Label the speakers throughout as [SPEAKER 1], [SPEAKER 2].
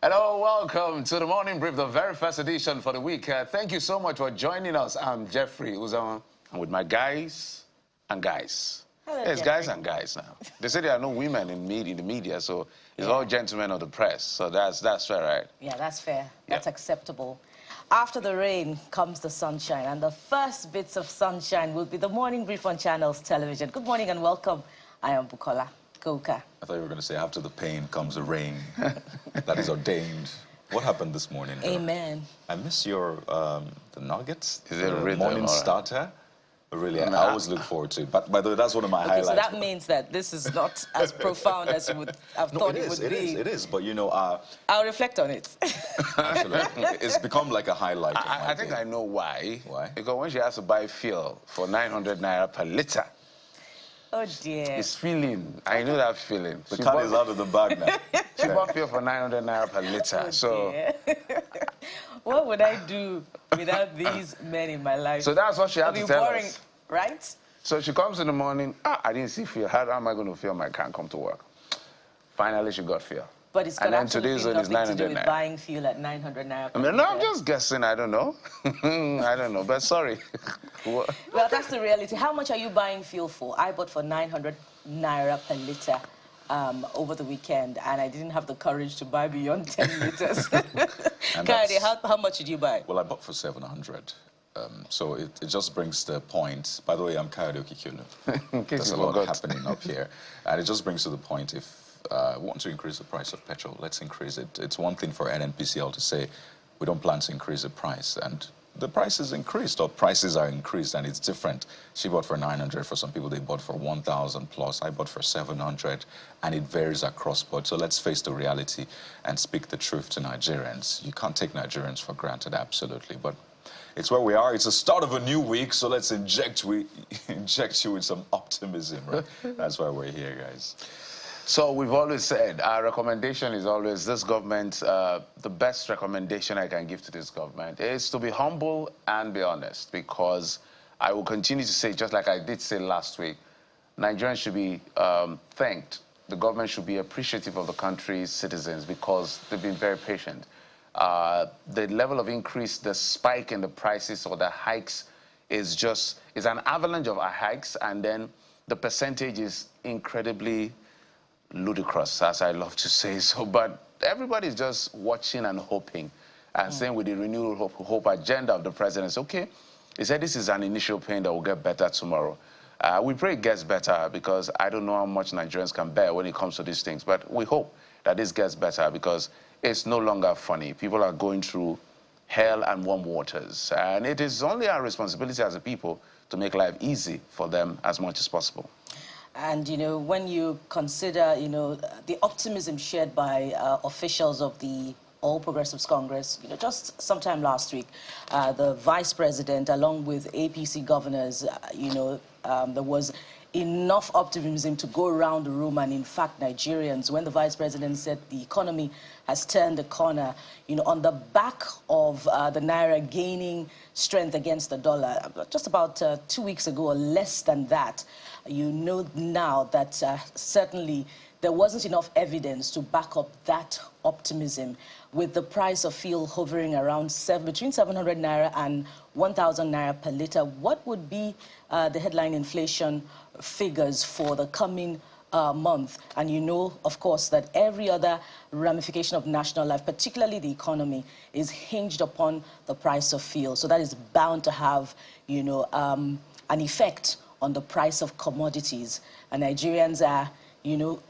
[SPEAKER 1] Hello, welcome to the Morning Brief, the very first edition for the week. Thank you so much for joining us. I'm Jeffrey Uzama. I'm with my guys and guys.
[SPEAKER 2] Hello,
[SPEAKER 1] It's
[SPEAKER 2] Jeffrey.
[SPEAKER 1] guys and guys now. They say there are no women in the media, so it's all gentlemen of the press. So that's fair, right?
[SPEAKER 2] Yeah, that's fair. That's acceptable. After the rain comes the sunshine, and the first bits of sunshine will be the Morning Brief on Channels Television. Good morning and welcome. I am Bukola Koka.
[SPEAKER 3] I thought you were going to say, after the pain comes the rain. That is ordained. What happened this morning, girl?
[SPEAKER 2] Amen.
[SPEAKER 3] I miss your, the nuggets.
[SPEAKER 1] Is it
[SPEAKER 3] the morning starter? Really, I always look forward to it. But by the way, that's one of my highlights.
[SPEAKER 2] So that means that this is not as profound as you would have thought it would be.
[SPEAKER 3] It is, but you know...
[SPEAKER 2] I'll reflect on it.
[SPEAKER 3] Absolutely. It's become like a highlight of my
[SPEAKER 1] I think
[SPEAKER 3] day.
[SPEAKER 1] I know why.
[SPEAKER 3] Why?
[SPEAKER 1] Because when she has to buy fuel for 900 naira per litre,
[SPEAKER 2] Oh, dear.
[SPEAKER 1] it's feeling. I know that feeling.
[SPEAKER 3] The cat is out of the bag now.
[SPEAKER 1] She bought fuel for 900 naira per litre,
[SPEAKER 2] Oh,
[SPEAKER 1] so...
[SPEAKER 2] dear. What would I do without these men in my life?
[SPEAKER 1] So that's what she had to tell
[SPEAKER 2] boring,
[SPEAKER 1] us.
[SPEAKER 2] Right?
[SPEAKER 1] So she comes in the morning, I didn't see fuel. How am I going to feel I can't come to work? Finally, she got fuel.
[SPEAKER 2] But it's got
[SPEAKER 1] and then
[SPEAKER 2] absolutely
[SPEAKER 1] today's one is
[SPEAKER 2] nothing to do
[SPEAKER 1] 900
[SPEAKER 2] with
[SPEAKER 1] naira.
[SPEAKER 2] buying fuel at 900 naira.
[SPEAKER 1] I mean, no, I'm just guessing. I don't know. I don't know, but sorry.
[SPEAKER 2] Well, that's the reality. How much are you buying fuel for? I bought for 900 naira per litre over the weekend, and I didn't have the courage to buy beyond 10 litres. Kayode, how much did you buy?
[SPEAKER 3] Well, I bought for 700. So it just brings the point. By the way, I'm Kayode Okikulu. There's a lot happening up here. And it just brings to the point, if we want to increase the price of petrol, let's increase it. It's one thing for NNPCL to say, we don't plan to increase the price. And the price is increased, or prices are increased, and it's different. She bought for 900. For some people, they bought for 1,000 plus. I bought for 700, and it varies across board. So let's face the reality and speak the truth to Nigerians. You can't take Nigerians for granted, absolutely. But it's where we are. It's the start of a new week, so let's inject you with some optimism, right? That's why we're here, guys.
[SPEAKER 1] So we've always said our recommendation is always this government, the best recommendation I can give to this government is to be humble and be honest, because I will continue to say, just like I did say last week, Nigerians should be thanked. The government should be appreciative of the country's citizens because they've been very patient. The level of increase, the spike in the prices or the hikes is an avalanche of hikes, and then the percentage is incredibly ludicrous, as I love to say so. But everybody's just watching and hoping and saying with the renewed hope agenda of the president, okay, he said this is an initial pain that will get better tomorrow. We pray it gets better because I don't know how much Nigerians can bear when it comes to these things, but we hope that this gets better because it's no longer funny. People are going through hell and warm waters, and it is only our responsibility as a people to make life easy for them as much as possible.
[SPEAKER 2] And, you know, when you consider, you know, the optimism shared by officials of the All Progressives Congress, you know, just sometime last week, the vice president, along with APC governors, you know, there was enough optimism to go around the room. And in fact, Nigerians, when the vice president said the economy has turned a corner, you know, on the back of the naira gaining strength against the dollar, just about 2 weeks ago or less than that, you know now that certainly there wasn't enough evidence to back up that optimism, with the price of fuel hovering around between 700 naira and 1,000 naira per litre. What would be the headline inflation figures for the coming month? And you know, of course, that every other ramification of national life, particularly the economy, is hinged upon the price of fuel. So that is bound to have, you know, an effect on the price of commodities. And Nigerians are, you know,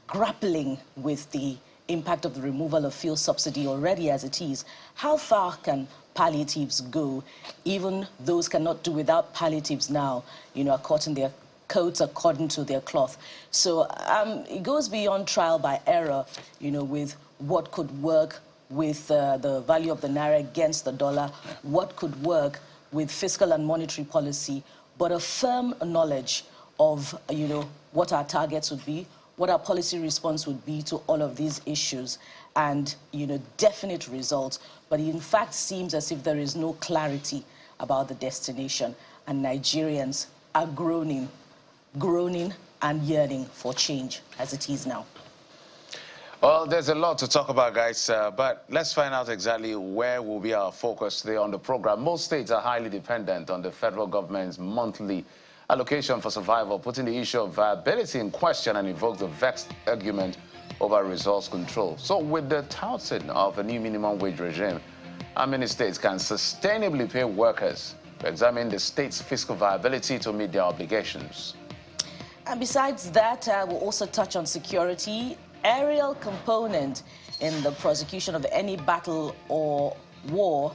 [SPEAKER 2] grappling with the impact of the removal of fuel subsidy already as it is. How far can palliatives go? Even those cannot do without palliatives now, you know, are caught in their coats according to their cloth. So it goes beyond trial by error, you know, with what could work with the value of the naira against the dollar, what could work with fiscal and monetary policy, but a firm knowledge of, you know, what our targets would be, what our policy response would be to all of these issues, and, you know, definite results. But it in fact seems as if there is no clarity about the destination, and Nigerians are groaning and yearning for change as it is now.
[SPEAKER 1] Well, there's a lot to talk about, guys, but let's find out exactly where will be our focus today on the program. Most states are highly dependent on the federal government's monthly allocation for survival, putting the issue of viability in question and invoke the vexed argument over resource control. So with the touting of a new minimum wage regime, how many states can sustainably pay workers to examine the state's fiscal viability to meet their obligations?
[SPEAKER 2] And besides that, we'll also touch on security. Aerial component in the prosecution of any battle or war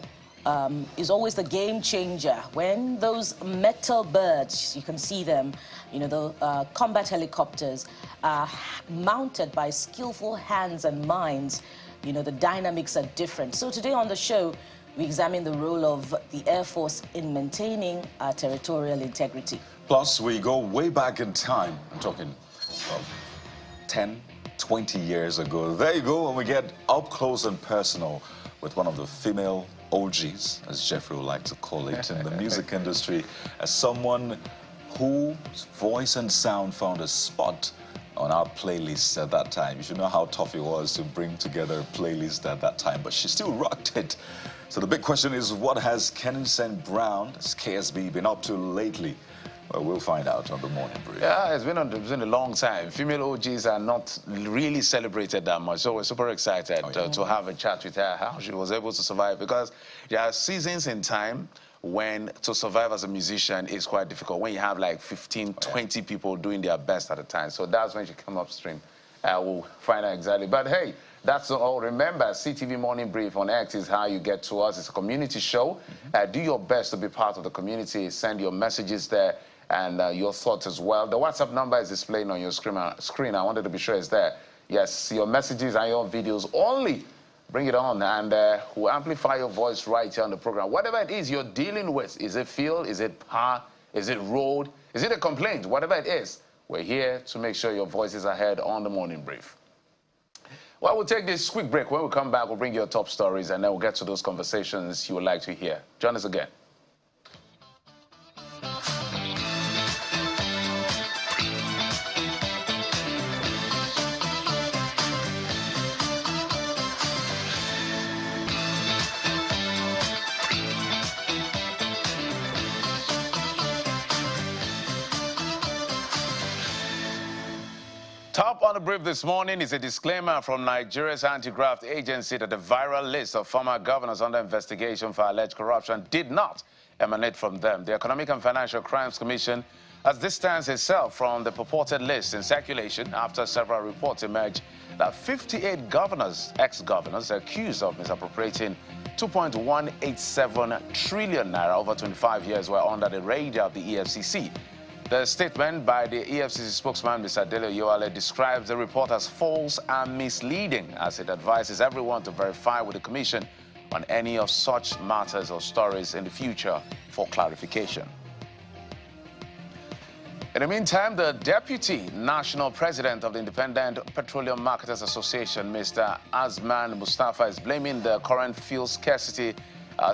[SPEAKER 2] is always the game changer. When those metal birds, you can see them, you know, the combat helicopters are mounted by skillful hands and minds, you know, the dynamics are different. So today on the show, we examine the role of the Air Force in maintaining our territorial integrity.
[SPEAKER 3] Plus, we go way back in time. I'm talking 10, 20 years ago. There you go, and we get up close and personal with one of the female OGs, as Jeffrey would like to call it, in the music industry, as someone whose voice and sound found a spot on our playlist at that time. You should know how tough it was to bring together a playlist at that time, but she still rocked it. So the big question is, what has Kenneth Brown, KSB, been up to lately? Well, we'll find out on the morning brief.
[SPEAKER 1] Yeah, it's been a long time. Female OGs are not really celebrated that much, so we're super excited to have a chat with her, how she was able to survive, because there are seasons in time when to survive as a musician is quite difficult, when you have like 15, 20 people doing their best at a time. So that's when she came upstream. We'll find out exactly. But hey, that's all. Remember, CTV Morning Brief on X is how you get to us. It's a community show. Do your best to be part of the community. Send your messages there and your thoughts as well. The WhatsApp number is displaying on your screen. I wanted to be sure it's there. Yes, your messages and your videos only. Bring it on, and we'll amplify your voice right here on the program. Whatever it is you're dealing with, is it field, is it power, is it road, is it a complaint, whatever it is, we're here to make sure your voices are heard on the morning brief. Well, we'll take this quick break. When we come back, we'll bring you your top stories, and then we'll get to those conversations you would like to hear. Join us again. Top on the brief this morning is a disclaimer from Nigeria's anti-graft agency that the viral list of former governors under investigation for alleged corruption did not emanate from them. The Economic and Financial Crimes Commission has distanced itself from the purported list in circulation after several reports emerged that 58 governors, ex-governors, accused of misappropriating 2.187 trillion naira over 25 years were under the radar of the EFCC. The statement by the EFCC spokesman, Mr. Dele Yoale, describes the report as false and misleading, as it advises everyone to verify with the Commission on any of such matters or stories in the future for clarification. In the meantime, the Deputy National President of the Independent Petroleum Marketers Association, Mr. Azman Mustafa, is blaming the current fuel scarcity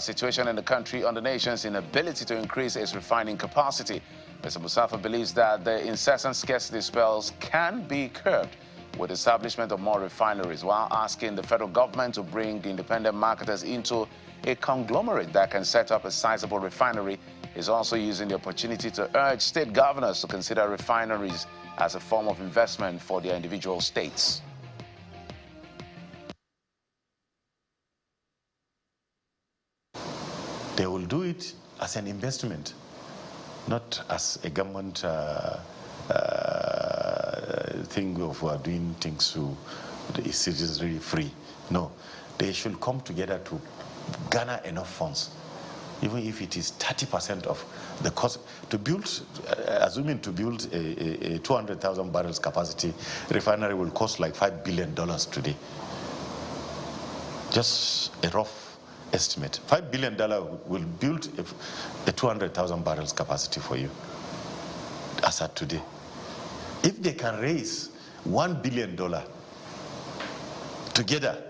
[SPEAKER 1] situation in the country on the nation's inability to increase its refining capacity. Mr. Mustafa believes that the incessant scarcity spells can be curbed with establishment of more refineries, while asking the federal government to bring the independent marketers into a conglomerate that can set up a sizable refinery. Is also using the opportunity to urge state governors to consider refineries as a form of investment for their individual states.
[SPEAKER 4] They will do it as an investment, not as a government thing of doing things to the citizens really free. No, they should come together to garner enough funds, even if it is 30% of the cost to build. Assuming to build a 200,000 barrels capacity refinery will cost like $5 billion today. Just a rough estimate. $5 billion will build a 200,000 barrels capacity for you as at today. If they can raise $1 billion together,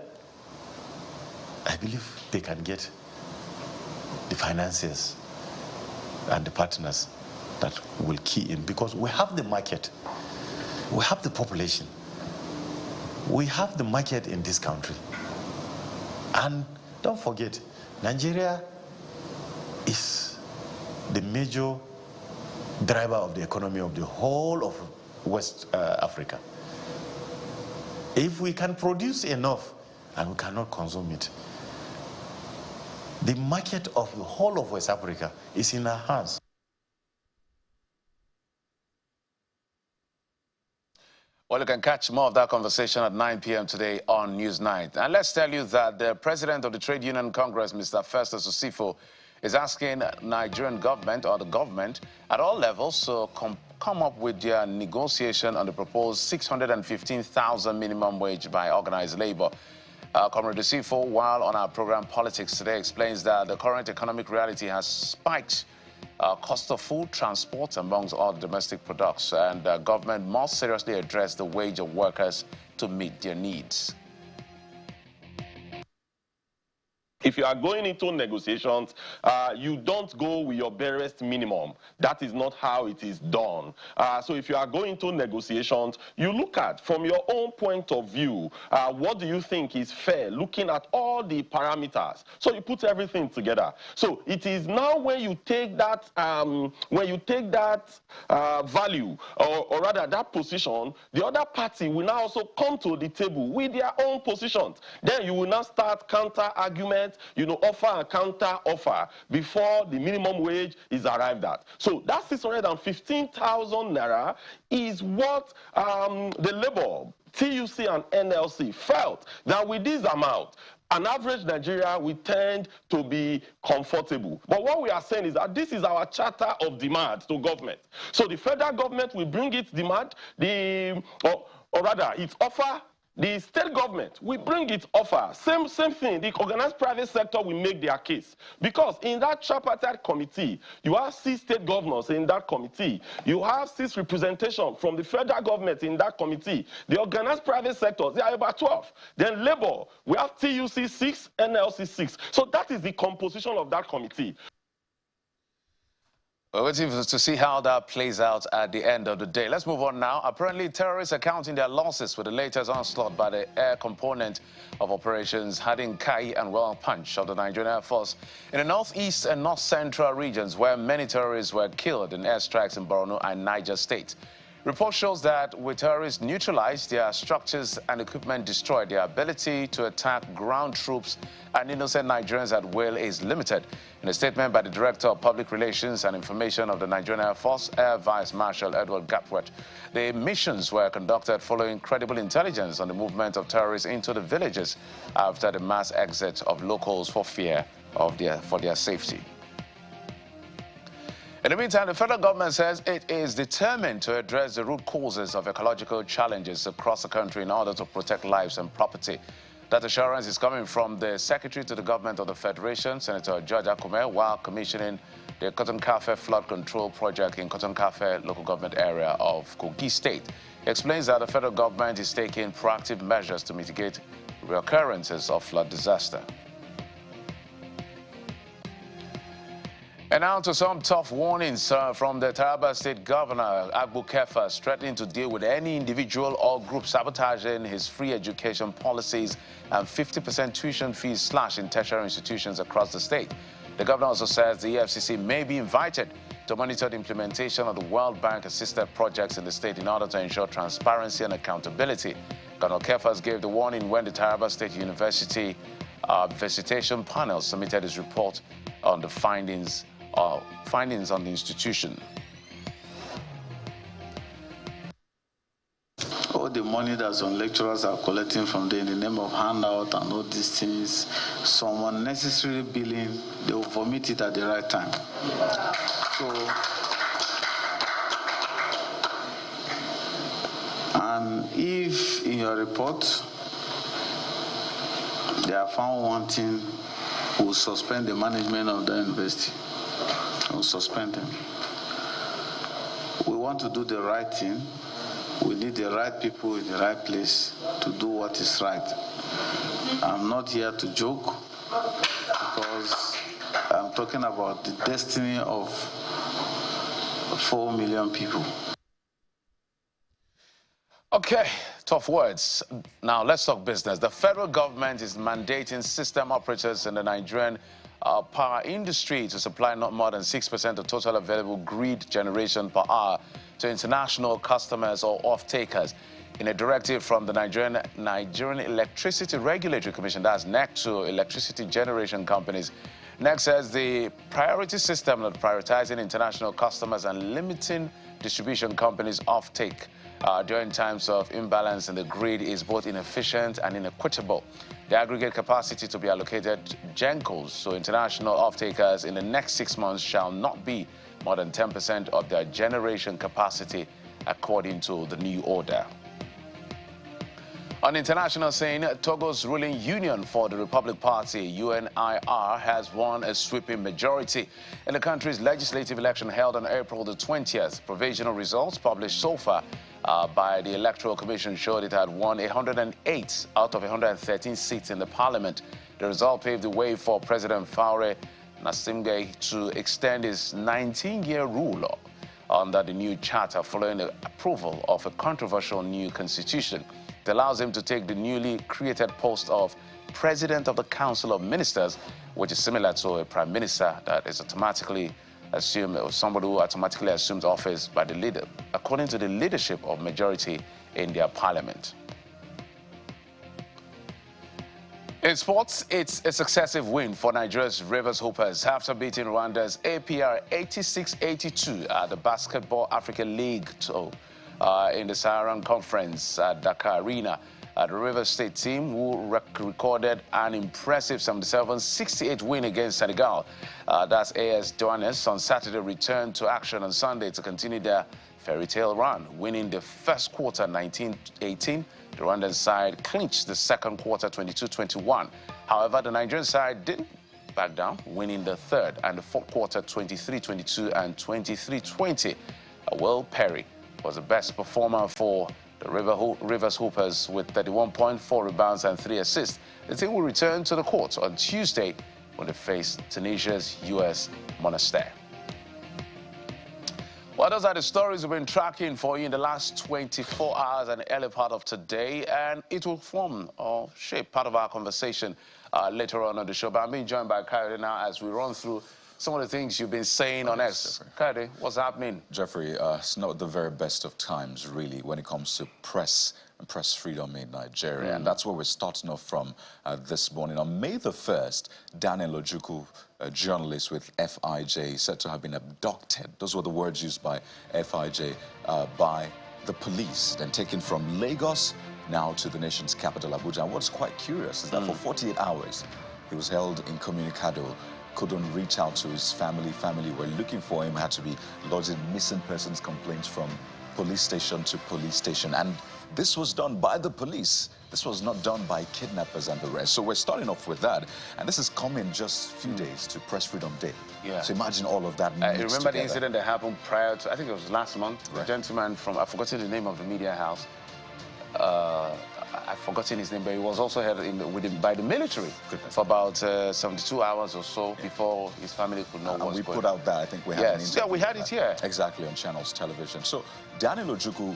[SPEAKER 4] I believe they can get the financiers and the partners that will key in, because we have the market, we have the population, We have the market in this country. And don't forget, Nigeria is the major driver of the economy of the whole of West Africa. If we can produce enough and we cannot consume it, the market of the whole of West Africa is in our hands.
[SPEAKER 1] Well, you can catch more of that conversation at 9 p.m. today on Newsnight. And let's tell you that the president of the Trade Union Congress, Mr. Festus Osifo, is asking Nigerian government or the government at all levels to come up with their negotiation on the proposed 615,000 minimum wage by organized labor. Comrade Osifo, while on our program Politics Today, explains that the current economic reality has spiked cost of food, transport, amongst all domestic products, and government must seriously address the wage of workers to meet their needs.
[SPEAKER 5] If you are going into negotiations, you don't go with your barest minimum. That is not how it is done. So if you are going to negotiations, you look at, from your own point of view, what do you think is fair, looking at all the parameters. So you put everything together. So it is now when you take that, value, or rather that position, the other party will now also come to the table with their own positions. Then you will now start counter-argument, offer and counter offer before the minimum wage is arrived at. So that 615,000 naira is what the labor, TUC and NLC felt that with this amount, an average Nigeria will tend to be comfortable. But what we are saying is that this is our charter of demand to government. So the federal government will bring its demand, or rather its offer. The state government will bring its offer. Same thing. The organized private sector will make their case. Because in that tripartite committee, you have 6 state governors in that committee. You have 6 representation from the federal government in that committee. The organized private sectors, they are about 12. Then labor, we have TUC 6, NLC 6. So that is the composition of that committee.
[SPEAKER 1] We're waiting to see how that plays out at the end of the day. Let's move on now. Apparently, terrorists are counting their losses with the latest onslaught by the air component of operations Hadin Kai and Well Punch of the Nigerian Air Force in the northeast and north central regions, where many terrorists were killed in airstrikes in Borno and Niger State. Report shows that with terrorists neutralized, their structures and equipment destroyed, their ability to attack ground troops and innocent Nigerians at will is limited. In a statement by the Director of Public Relations and Information of the Nigerian Air Force, Air Vice Marshal Edward Gapwet, the missions were conducted following credible intelligence on the movement of terrorists into the villages after the mass exit of locals for fear of their safety. In the meantime, the federal government says it is determined to address the root causes of ecological challenges across the country in order to protect lives and property. That assurance is coming from the Secretary to the Government of the Federation, Senator George Akume, while commissioning the Cotton Cafe flood control project in Cotton Cafe local government area of Kogi State. He explains that the federal government is taking proactive measures to mitigate reoccurrences of flood disaster. And now to some tough warnings from the Taraba State Governor, Agbu Kefas, threatening to deal with any individual or group sabotaging his free education policies and 50% tuition fees slash in tertiary institutions across the state. The governor also says the EFCC may be invited to monitor the implementation of the World Bank-assisted projects in the state in order to ensure transparency and accountability. Governor Kefas gave the warning when the Taraba State University visitation panel submitted his report on the findings on the institution.
[SPEAKER 6] All the money that some lecturers are collecting from them in the name of handout and all these things, some unnecessary billing, they will vomit it at the right time. So, and if in your report they are found wanting, we will suspend the management of the university. We'll suspend them. We want to do the right thing. We need the right people in the right place to do what is right. I'm not here to joke because I'm talking about the destiny of 4 million people.
[SPEAKER 1] Okay, tough words. Now let's talk business. The federal government is mandating system operators in the Nigerian power industry to supply not more than 6% of total available grid generation per hour to international customers or off-takers. In a directive from the Nigerian Electricity Regulatory Commission, that's NEC, to electricity generation companies, NEC says the priority system of prioritizing international customers and limiting distribution companies' off-take during times of imbalance in the grid is both inefficient and inequitable. The aggregate capacity to be allocated GENCOs, so international off-takers, in the next 6 months shall not be more than 10% of their generation capacity, according to the new order. On international scene, Togo's ruling Union for the Republic Party, UNIR, has won a sweeping majority in the country's legislative election held on April the 20th. Provisional results published so far by the Electoral Commission showed it had won 108 out of 113 seats in the parliament. The result paved the way for President Faure Gnassingbe to extend his 19-year rule under the new charter following the approval of a controversial new constitution. It allows him to take the newly created post of President of the Council of Ministers, which is similar to a Prime Minister that is automatically assumed, or somebody who automatically assumes office by the leader, according to the leadership of majority in their parliament. In sports, it's a successive win for Nigeria's Rivers Hoopers after beating Rwanda's APR 86-82 at the Basketball Africa League in the Saharan Conference at Dakar Arena. The Rivers State team, who recorded an impressive 77-68 win against Senegal, that's AS Douanes, on Saturday, returned to action on Sunday to continue their fairy tale run, winning the first quarter 19-18. The Rwandan side clinched the second quarter 22-21. However, the Nigerian side didn't back down, winning the third and the fourth quarter 23-22 and 23-20. Will Perry was the best performer for the Rivers Hoopers with 31.4 rebounds and 3 assists. The team will return to the court on Tuesday when they face Tunisia's US Monastir. Well, those are the stories we've been tracking for you in the last 24 hours and the early part of today, and it will form or shape part of our conversation later on the show. But I'm being joined by Kayode now as we run through some of the things you've been saying on X. Kayode, what's happening?
[SPEAKER 3] Jeffrey, it's not the very best of times, really, when it comes to press and press freedom in Nigeria. And that's where we're starting off from this morning. On May the 1st, Daniel Ojukwu, a journalist with FIJ, said to have been abducted. Those were the words used by FIJ, by the police, then taken from Lagos now to the nation's capital, Abuja. And what's quite curious is that for 48 hours, he was held incommunicado, couldn't reach out to his family. Family were looking for him, had to be lodging missing persons complaints from police station to police station. And this was done by the police. This was not done by kidnappers and the rest. So we're starting off with that. And this is coming just a few days to Press Freedom Day. Yeah. So imagine all of that mixed
[SPEAKER 1] remember
[SPEAKER 3] together.
[SPEAKER 1] The incident that happened prior to, I think it was last month,
[SPEAKER 3] right.
[SPEAKER 1] A gentleman from, I've forgotten the name of the media house. I've forgotten his name, but he was also held by the military for about 72 hours or so before his family could know what's going on.
[SPEAKER 3] We put out that, I think we had an interview.
[SPEAKER 1] Yeah, we had it here.
[SPEAKER 3] Exactly, on Channels Television. So Daniel Ojukwu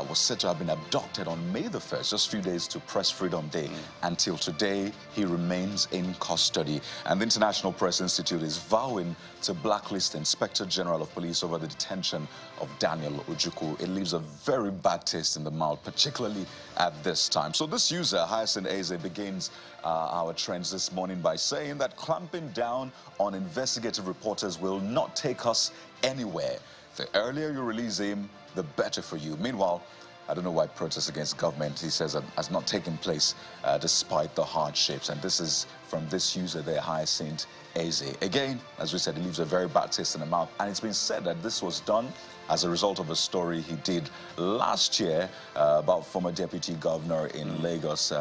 [SPEAKER 3] was said to have been abducted on May the 1st, just a few days to Press Freedom Day. Until today, he remains in custody. And the International Press Institute is vowing to blacklist Inspector General of Police over the detention of Daniel Ojukwu. It leaves a very bad taste in the mouth, particularly at this time. So this user, Hyacinth Eze, begins our trends this morning by saying that clamping down on investigative reporters will not take us anywhere. The earlier you release him, the better for you. Meanwhile, I don't know why protests against government, he says, has not taken place despite the hardships. And this is from this user there, Hyacinth Eze. Again, as we said, it leaves a very bad taste in the mouth. And it's been said that this was done as a result of a story he did last year about former deputy governor in Lagos,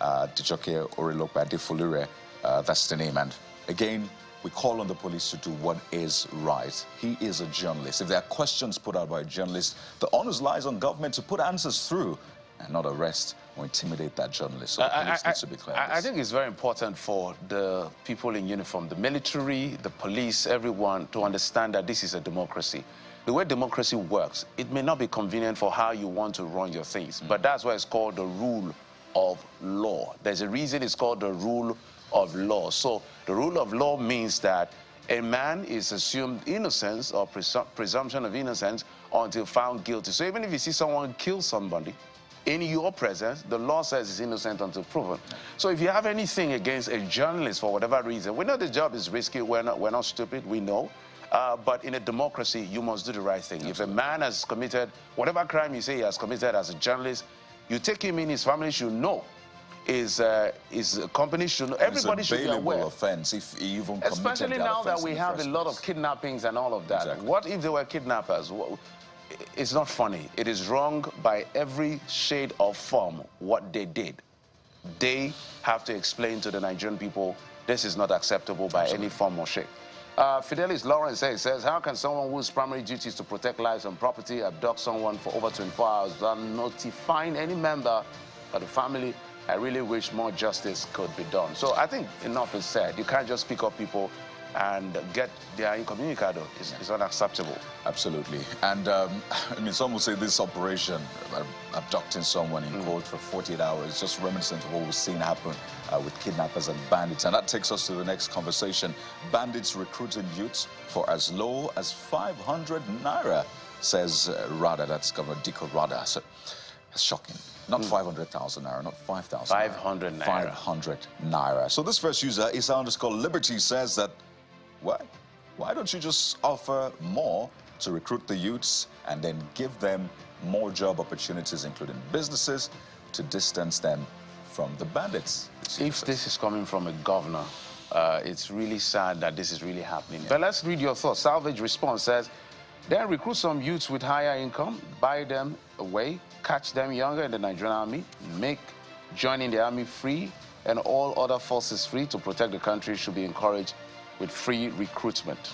[SPEAKER 3] Dijoke Orelope Adefolure, that's the name. And again, we call on the police to do what is right. He is a journalist. If there are questions put out by a journalist, the onus lies on government to put answers through and not arrest or intimidate that journalist. So the police needs to be clear.
[SPEAKER 1] I think it's very important for the people in uniform, the military, the police, everyone, to understand that this is a democracy. the way democracy works, it may not be convenient for how you want to run your things, but that's why it's called the rule of law. There's a reason it's called the rule of law. So the rule of law means that a man is assumed innocence or presumption of innocence until found guilty. So even if you see someone kill somebody in your presence, the law says he's innocent until proven. So if you have anything against a journalist for whatever reason, we know the job is risky, we're not stupid, we know. But in a democracy, you must do the right thing. Absolutely. If a man has committed whatever crime you say he has committed as a journalist, you take him in, his family should know. His company should know. Everybody should be aware.
[SPEAKER 3] It's a bailable offense if he even committed
[SPEAKER 1] especially now that we have a lot of kidnappings and all of that.
[SPEAKER 3] Exactly.
[SPEAKER 1] What if they were kidnappers? It's not funny. It is wrong by every shade of form what they did. They have to explain to the Nigerian people this is not acceptable by any form or shape. Fidelis Lawrence says, how can someone whose primary duty is to protect lives and property abduct someone for over 24 hours without notifying any member of the family? I really wish more justice could be done. So I think enough is said. You can't just pick up people and get their incommunicado. It's unacceptable.
[SPEAKER 3] Absolutely. And I mean, some will say this operation, abducting someone in court for 48 hours, just reminiscent of what we've seen happen with kidnappers and bandits. And that takes us to the next conversation. Bandits recruiting youths for as low as 500 naira, says Rada, that's Governor Diko Rada. So it's shocking. Not 500,000 naira, not 5,000
[SPEAKER 1] 500 naira.
[SPEAKER 3] 500 naira. So this first user, Isa_Liberty, says that, why don't you just offer more to recruit the youths and then give them more job opportunities, including businesses, to distance them from the bandits?
[SPEAKER 1] If this is coming from a governor, it's really sad that this is really happening. Yeah. But let's read your thoughts. Salvage Response says, then recruit some youths with higher income, buy them away, catch them younger in the Nigerian army, make joining the army free, and all other forces free to protect the country should be encouraged with free recruitment.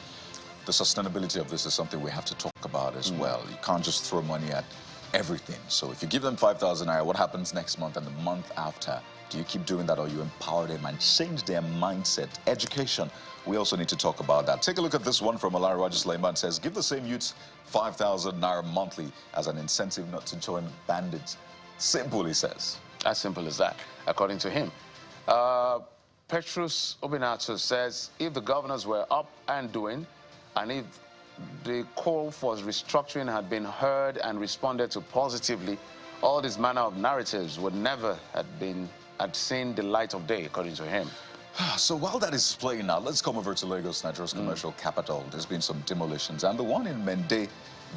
[SPEAKER 3] The sustainability of this is something we have to talk about as well. You can't just throw money at everything. So if you give them 5,000 naira, what happens next month and the month after? Do you keep doing that, or you empower them and change their mindset? Education, we also need to talk about that. Take a look at this one from Alari Raja Sulaiman. Says, give the same youths 5,000 naira monthly as an incentive not to join bandits. Simple, he says.
[SPEAKER 1] As simple as that, according to him. Petrus Obinato says, if the governors were up and doing, and if the call for restructuring had been heard and responded to positively, all this manner of narratives would never have seen the light of day, according to him.
[SPEAKER 3] So while that is playing out, let's come over to Lagos, Nigeria's commercial capital. There's been some demolitions, and the one in Mende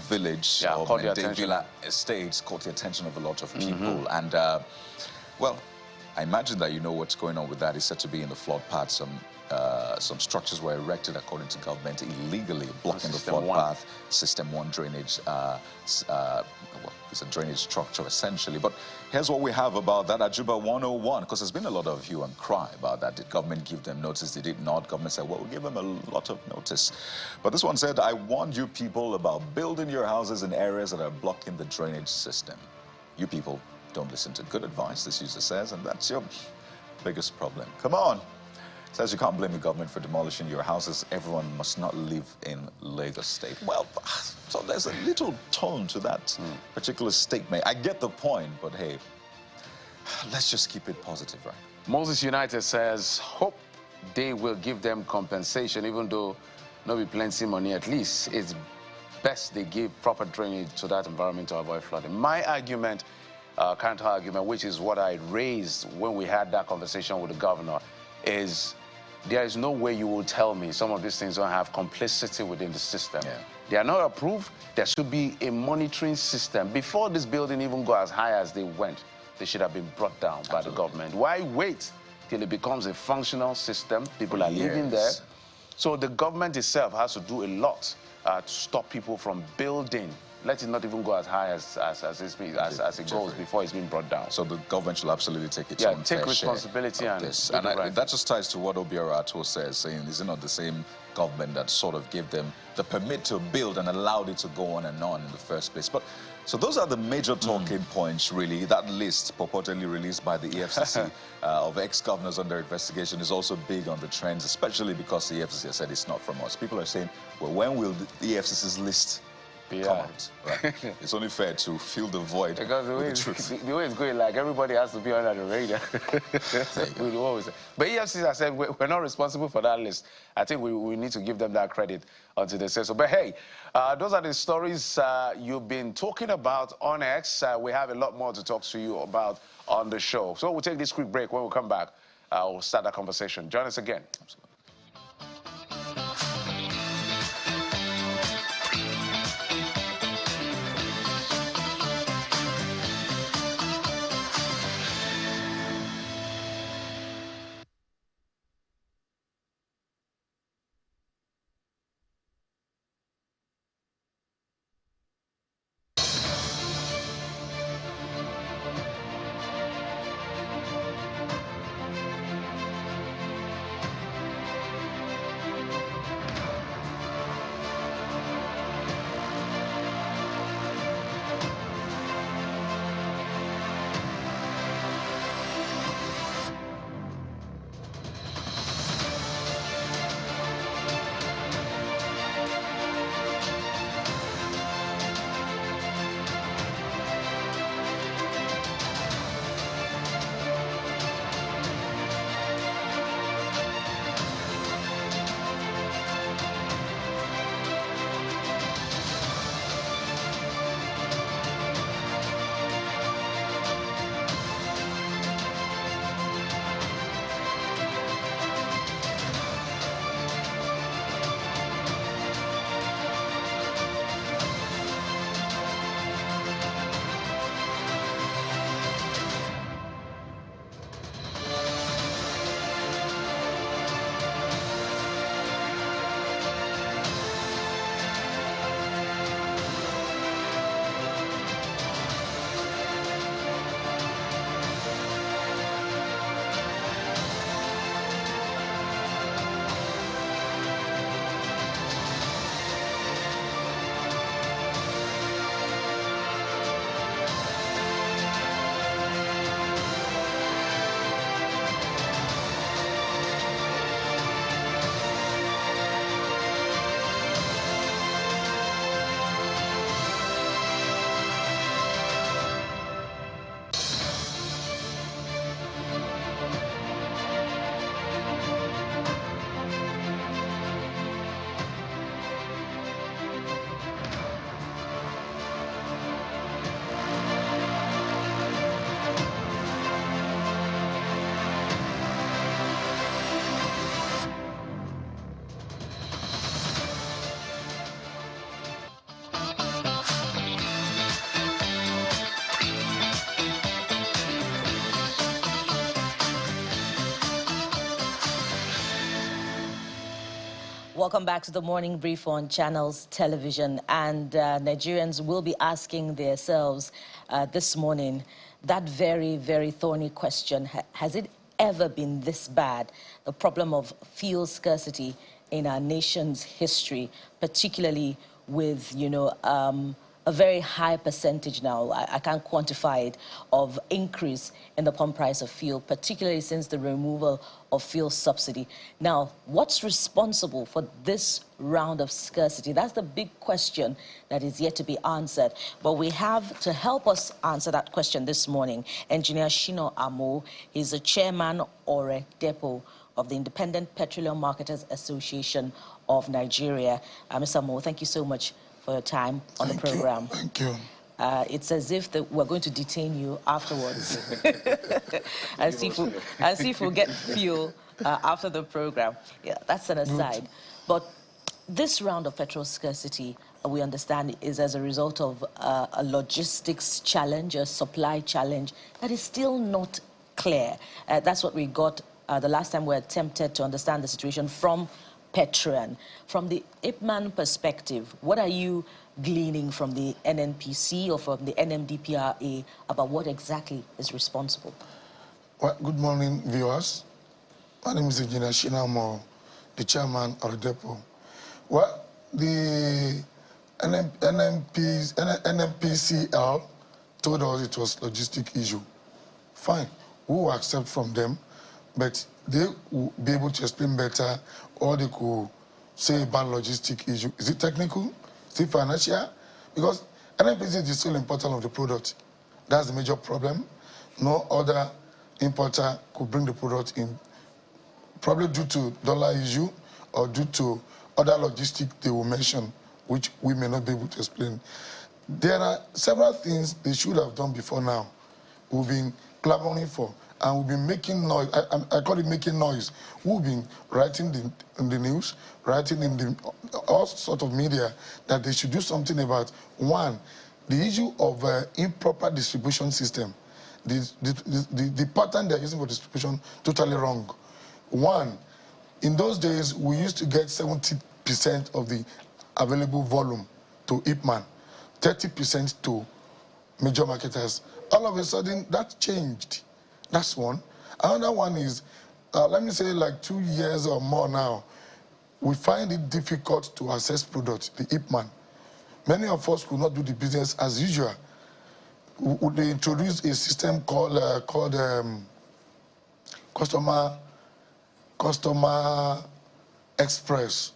[SPEAKER 3] Village, or Mende Villa Estates, caught the attention of a lot of people. And, well, I imagine that you know what's going on with that. It's said to be in the flood path. Some structures were erected, according to government, illegally, blocking the flood path. System 1 drainage, well, it's a drainage structure, essentially. But here's what we have about that, Ajuba 101, because there's been a lot of hue and cry about that. Did government give them notice? They did not. Government said, well, we'll give them a lot of notice. But this one said, I warn you people about building your houses in areas that are blocking the drainage system. You people don't listen to good advice, this user says, and that's your biggest problem. Come on. Says you can't blame the government for demolishing your houses. Everyone must not live in Lagos State. Well, so there's a little tone to that particular statement. I get the point, but hey, let's just keep it positive, right?
[SPEAKER 1] Moses United says, hope they will give them compensation, even though no be plenty money. At least it's best they give proper drainage to that environment to avoid flooding. My argument, counter-argument, which is what I raised when we had that conversation with the governor, is there is no way you will tell me some of these things don't have complicity within the system. Yeah. They are not approved. There should be a monitoring system. Before this building even go as high as they went, they should have been brought down by the government. Why wait till it becomes a functional system? People are living there. So the government itself has to do a lot to stop people from building. Let it not even go as high as it goes before it's being brought down.
[SPEAKER 3] So the government should absolutely take its own
[SPEAKER 1] take responsibility and
[SPEAKER 3] this. And that just ties to what Obiora Ato says, saying, is it not the same government that sort of gave them the permit to build and allowed it to go on and on in the first place? But so those are the major talking points, really. That list purportedly released by the EFCC of ex-governors under investigation is also big on the trends, especially because the EFCC has said it's not from us. People are saying, well, when will the EFCC's list come out. Right? It's only fair to fill the void
[SPEAKER 1] because
[SPEAKER 3] with the truth.
[SPEAKER 1] The way it's going, like everybody has to be under the radar. But EFCC has said we're not responsible for that list. I think we need to give them that credit until they say so. But hey, those are the stories you've been talking about on X. We have a lot more to talk to you about on the show. So we'll take this quick break. When we come back, we'll start that conversation. Join us again. Absolutely.
[SPEAKER 2] Welcome back to the Morning Brief on Channels Television. And Nigerians will be asking themselves this morning that very, very thorny question. Has it ever been this bad? The problem of fuel scarcity in our nation's history, particularly with, you know, a very high percentage now, I can't quantify it, of increase in the pump price of fuel, particularly since the removal of fuel subsidy. Now, what's responsible for this round of scarcity? That's the big question that is yet to be answered. But we have, to help us answer that question this morning, Engineer Shino Amo. He's the chairman or depot of the Independent Petroleum Marketers Association of Nigeria. Mr. Amo, thank you so much for your time on the program.
[SPEAKER 7] Thank you.
[SPEAKER 2] It's as if we're going to detain you afterwards. and see if we'll get fuel after the program. Yeah, that's an aside. Good. But this round of petrol scarcity, we understand, is as a result of a logistics challenge, a supply challenge that is still not clear. That's what we got the last time we attempted to understand the situation from Petron. From the IPMAN perspective, what are you gleaning from the NNPC or from the NMDPRA about what exactly is responsible?
[SPEAKER 7] Well, good morning, viewers. My name is Engineer Shinamo, the chairman of the depot. Well, the NNPCL told us it was a logistic issue. Fine, we will accept from them, but they will be able to explain better, or they could say about logistic issue. Is it technical? Is it financial? because NNPC is still important of the product. That's the major problem. No other importer could bring the product in, probably due to dollar issue or due to other logistics they will mention, which we may not be able to explain. There are several things they should have done before now. We've been clamoring for, and we've been making noise. I call it making noise. We've been writing in the news, writing in all sorts of media that they should do something about, one, the issue of improper distribution system. The pattern they're using for distribution, totally wrong. One, in those days, we used to get 70% of the available volume to Ipman, 30% to major marketers. All of a sudden, that changed. That's one. Another one is, let me say like 2 years or more now, we find it difficult to access products, the Ipman. Many of us could not do the business as usual. They introduced a system called Customer Express.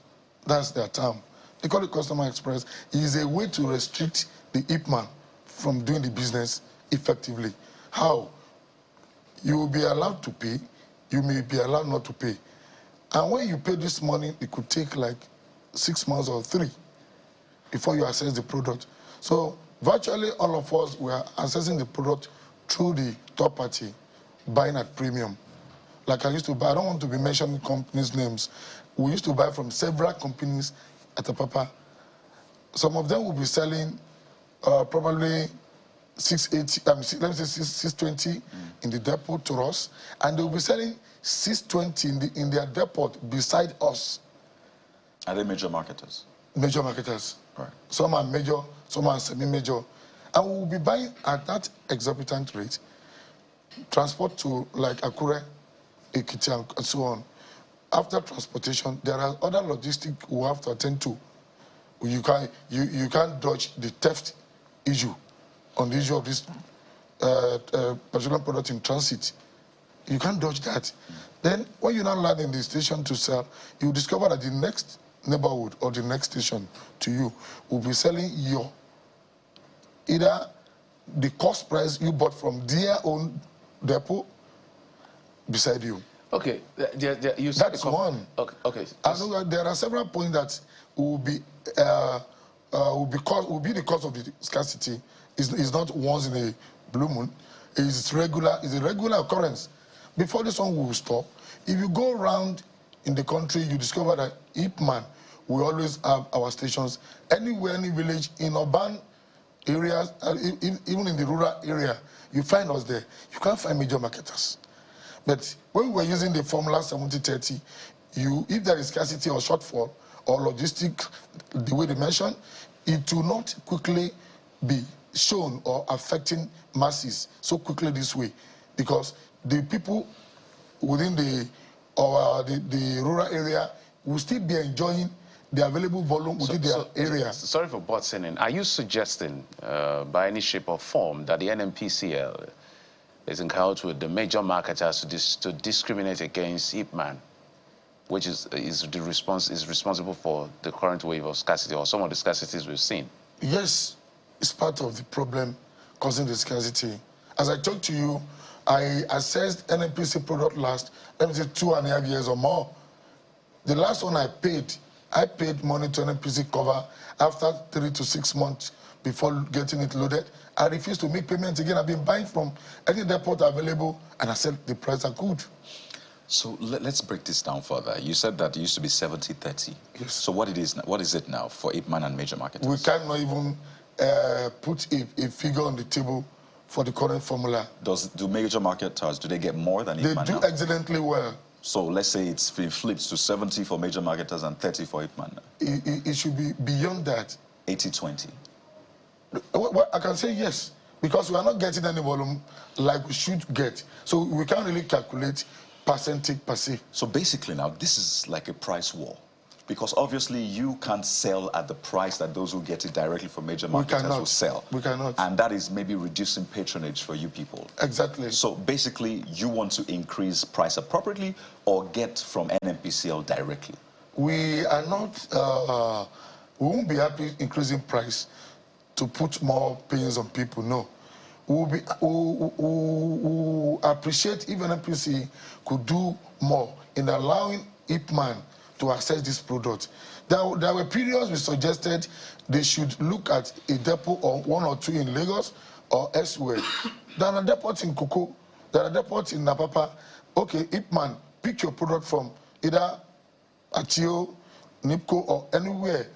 [SPEAKER 7] That's their term. They call it Customer Express. It is a way to restrict the Ipman from doing the business effectively. How? You will be allowed to pay, you may be allowed not to pay. And when you pay this money, it could take like 6 months or 3 before you access the product. So virtually all of us were accessing the product through the third party, buying at premium. Like I used to buy, I don't want to be mentioning companies' names. We used to buy from several companies at Apapa. Some of them will be selling probably 680, let me say 620 in the depot to us, and they will be selling 620 in their depot beside us.
[SPEAKER 3] Are they major marketers?
[SPEAKER 7] Major marketers.
[SPEAKER 3] Right.
[SPEAKER 7] Some are major, some are semi-major. And we will be buying at that exorbitant rate, transport to like Akure, Ekiti, and so on. After transportation, there are other logistics we have to attend to. You can't dodge the theft issue on the issue of this particular product in transit. You can't dodge that. Then when you now land in the station to sell, you discover that the next neighborhood or the next station to you will be selling your, either the cost price you bought from their own depot beside you.
[SPEAKER 1] Okay, you said
[SPEAKER 7] that's one.
[SPEAKER 1] Okay.
[SPEAKER 7] And there are several points that will be the cause of the scarcity. Is not once in a blue moon. It's regular. It's a regular occurrence. Before this one will stop, if you go around in the country, you discover that Ipman, we always have our stations anywhere, any village, in urban areas, even in the rural area, you find us there. You can't find major marketers. But when we were using the formula 70-30, if there is scarcity or shortfall or logistic, the way they mentioned, it will not quickly be shown or affecting masses so quickly this way, because the people within the rural area will still be enjoying the available volume within their area.
[SPEAKER 1] Sorry for butting in. Are you suggesting, by any shape or form, that the NNPCL is in cahoots with the major marketers to discriminate against Ipman, which is responsible for the current wave of scarcity or some of the scarcities we've seen?
[SPEAKER 7] Yes, it's part of the problem causing the scarcity. As I talked to you, I assessed NNPC product last, let me say 2.5 years or more. The last one I paid money to NNPC cover after 3 to 6 months before getting it loaded. I refused to make payments again. I've been buying from any depot available, and I said the price are good.
[SPEAKER 3] So let's break this down further. You said that it used to be 70-30.
[SPEAKER 7] Yes.
[SPEAKER 3] So what is it now for Ipman and major marketers?
[SPEAKER 7] We cannot even put a figure on the table for the current formula.
[SPEAKER 3] Do major marketers, do they get more than Ipman now?
[SPEAKER 7] They do excellently well.
[SPEAKER 3] So let's say it's flipped to 70 for major marketers and 30 for Ipman now.
[SPEAKER 7] It should be beyond that.
[SPEAKER 3] 80-20.
[SPEAKER 7] Well, I can say yes, because we are not getting any volume like we should get. So we can't really calculate percentage per se.
[SPEAKER 3] So basically now, this is like a price war. Because obviously you can't sell at the price that those who get it directly from major marketers will sell.
[SPEAKER 7] We cannot.
[SPEAKER 3] And that is maybe reducing patronage for you people.
[SPEAKER 7] Exactly.
[SPEAKER 3] So basically you want to increase price appropriately or get from NNPCL directly?
[SPEAKER 7] We are not, we won't be happy increasing price to put more pains on people. No. We appreciate if NPC could do more in allowing Ipman to access this product. There were periods we suggested they should look at a depot or one or two in Lagos or elsewhere. There are depots in Koko, there are depots in Napapa. Okay, Ipman, pick your product from either Atio, Nipco, or anywhere.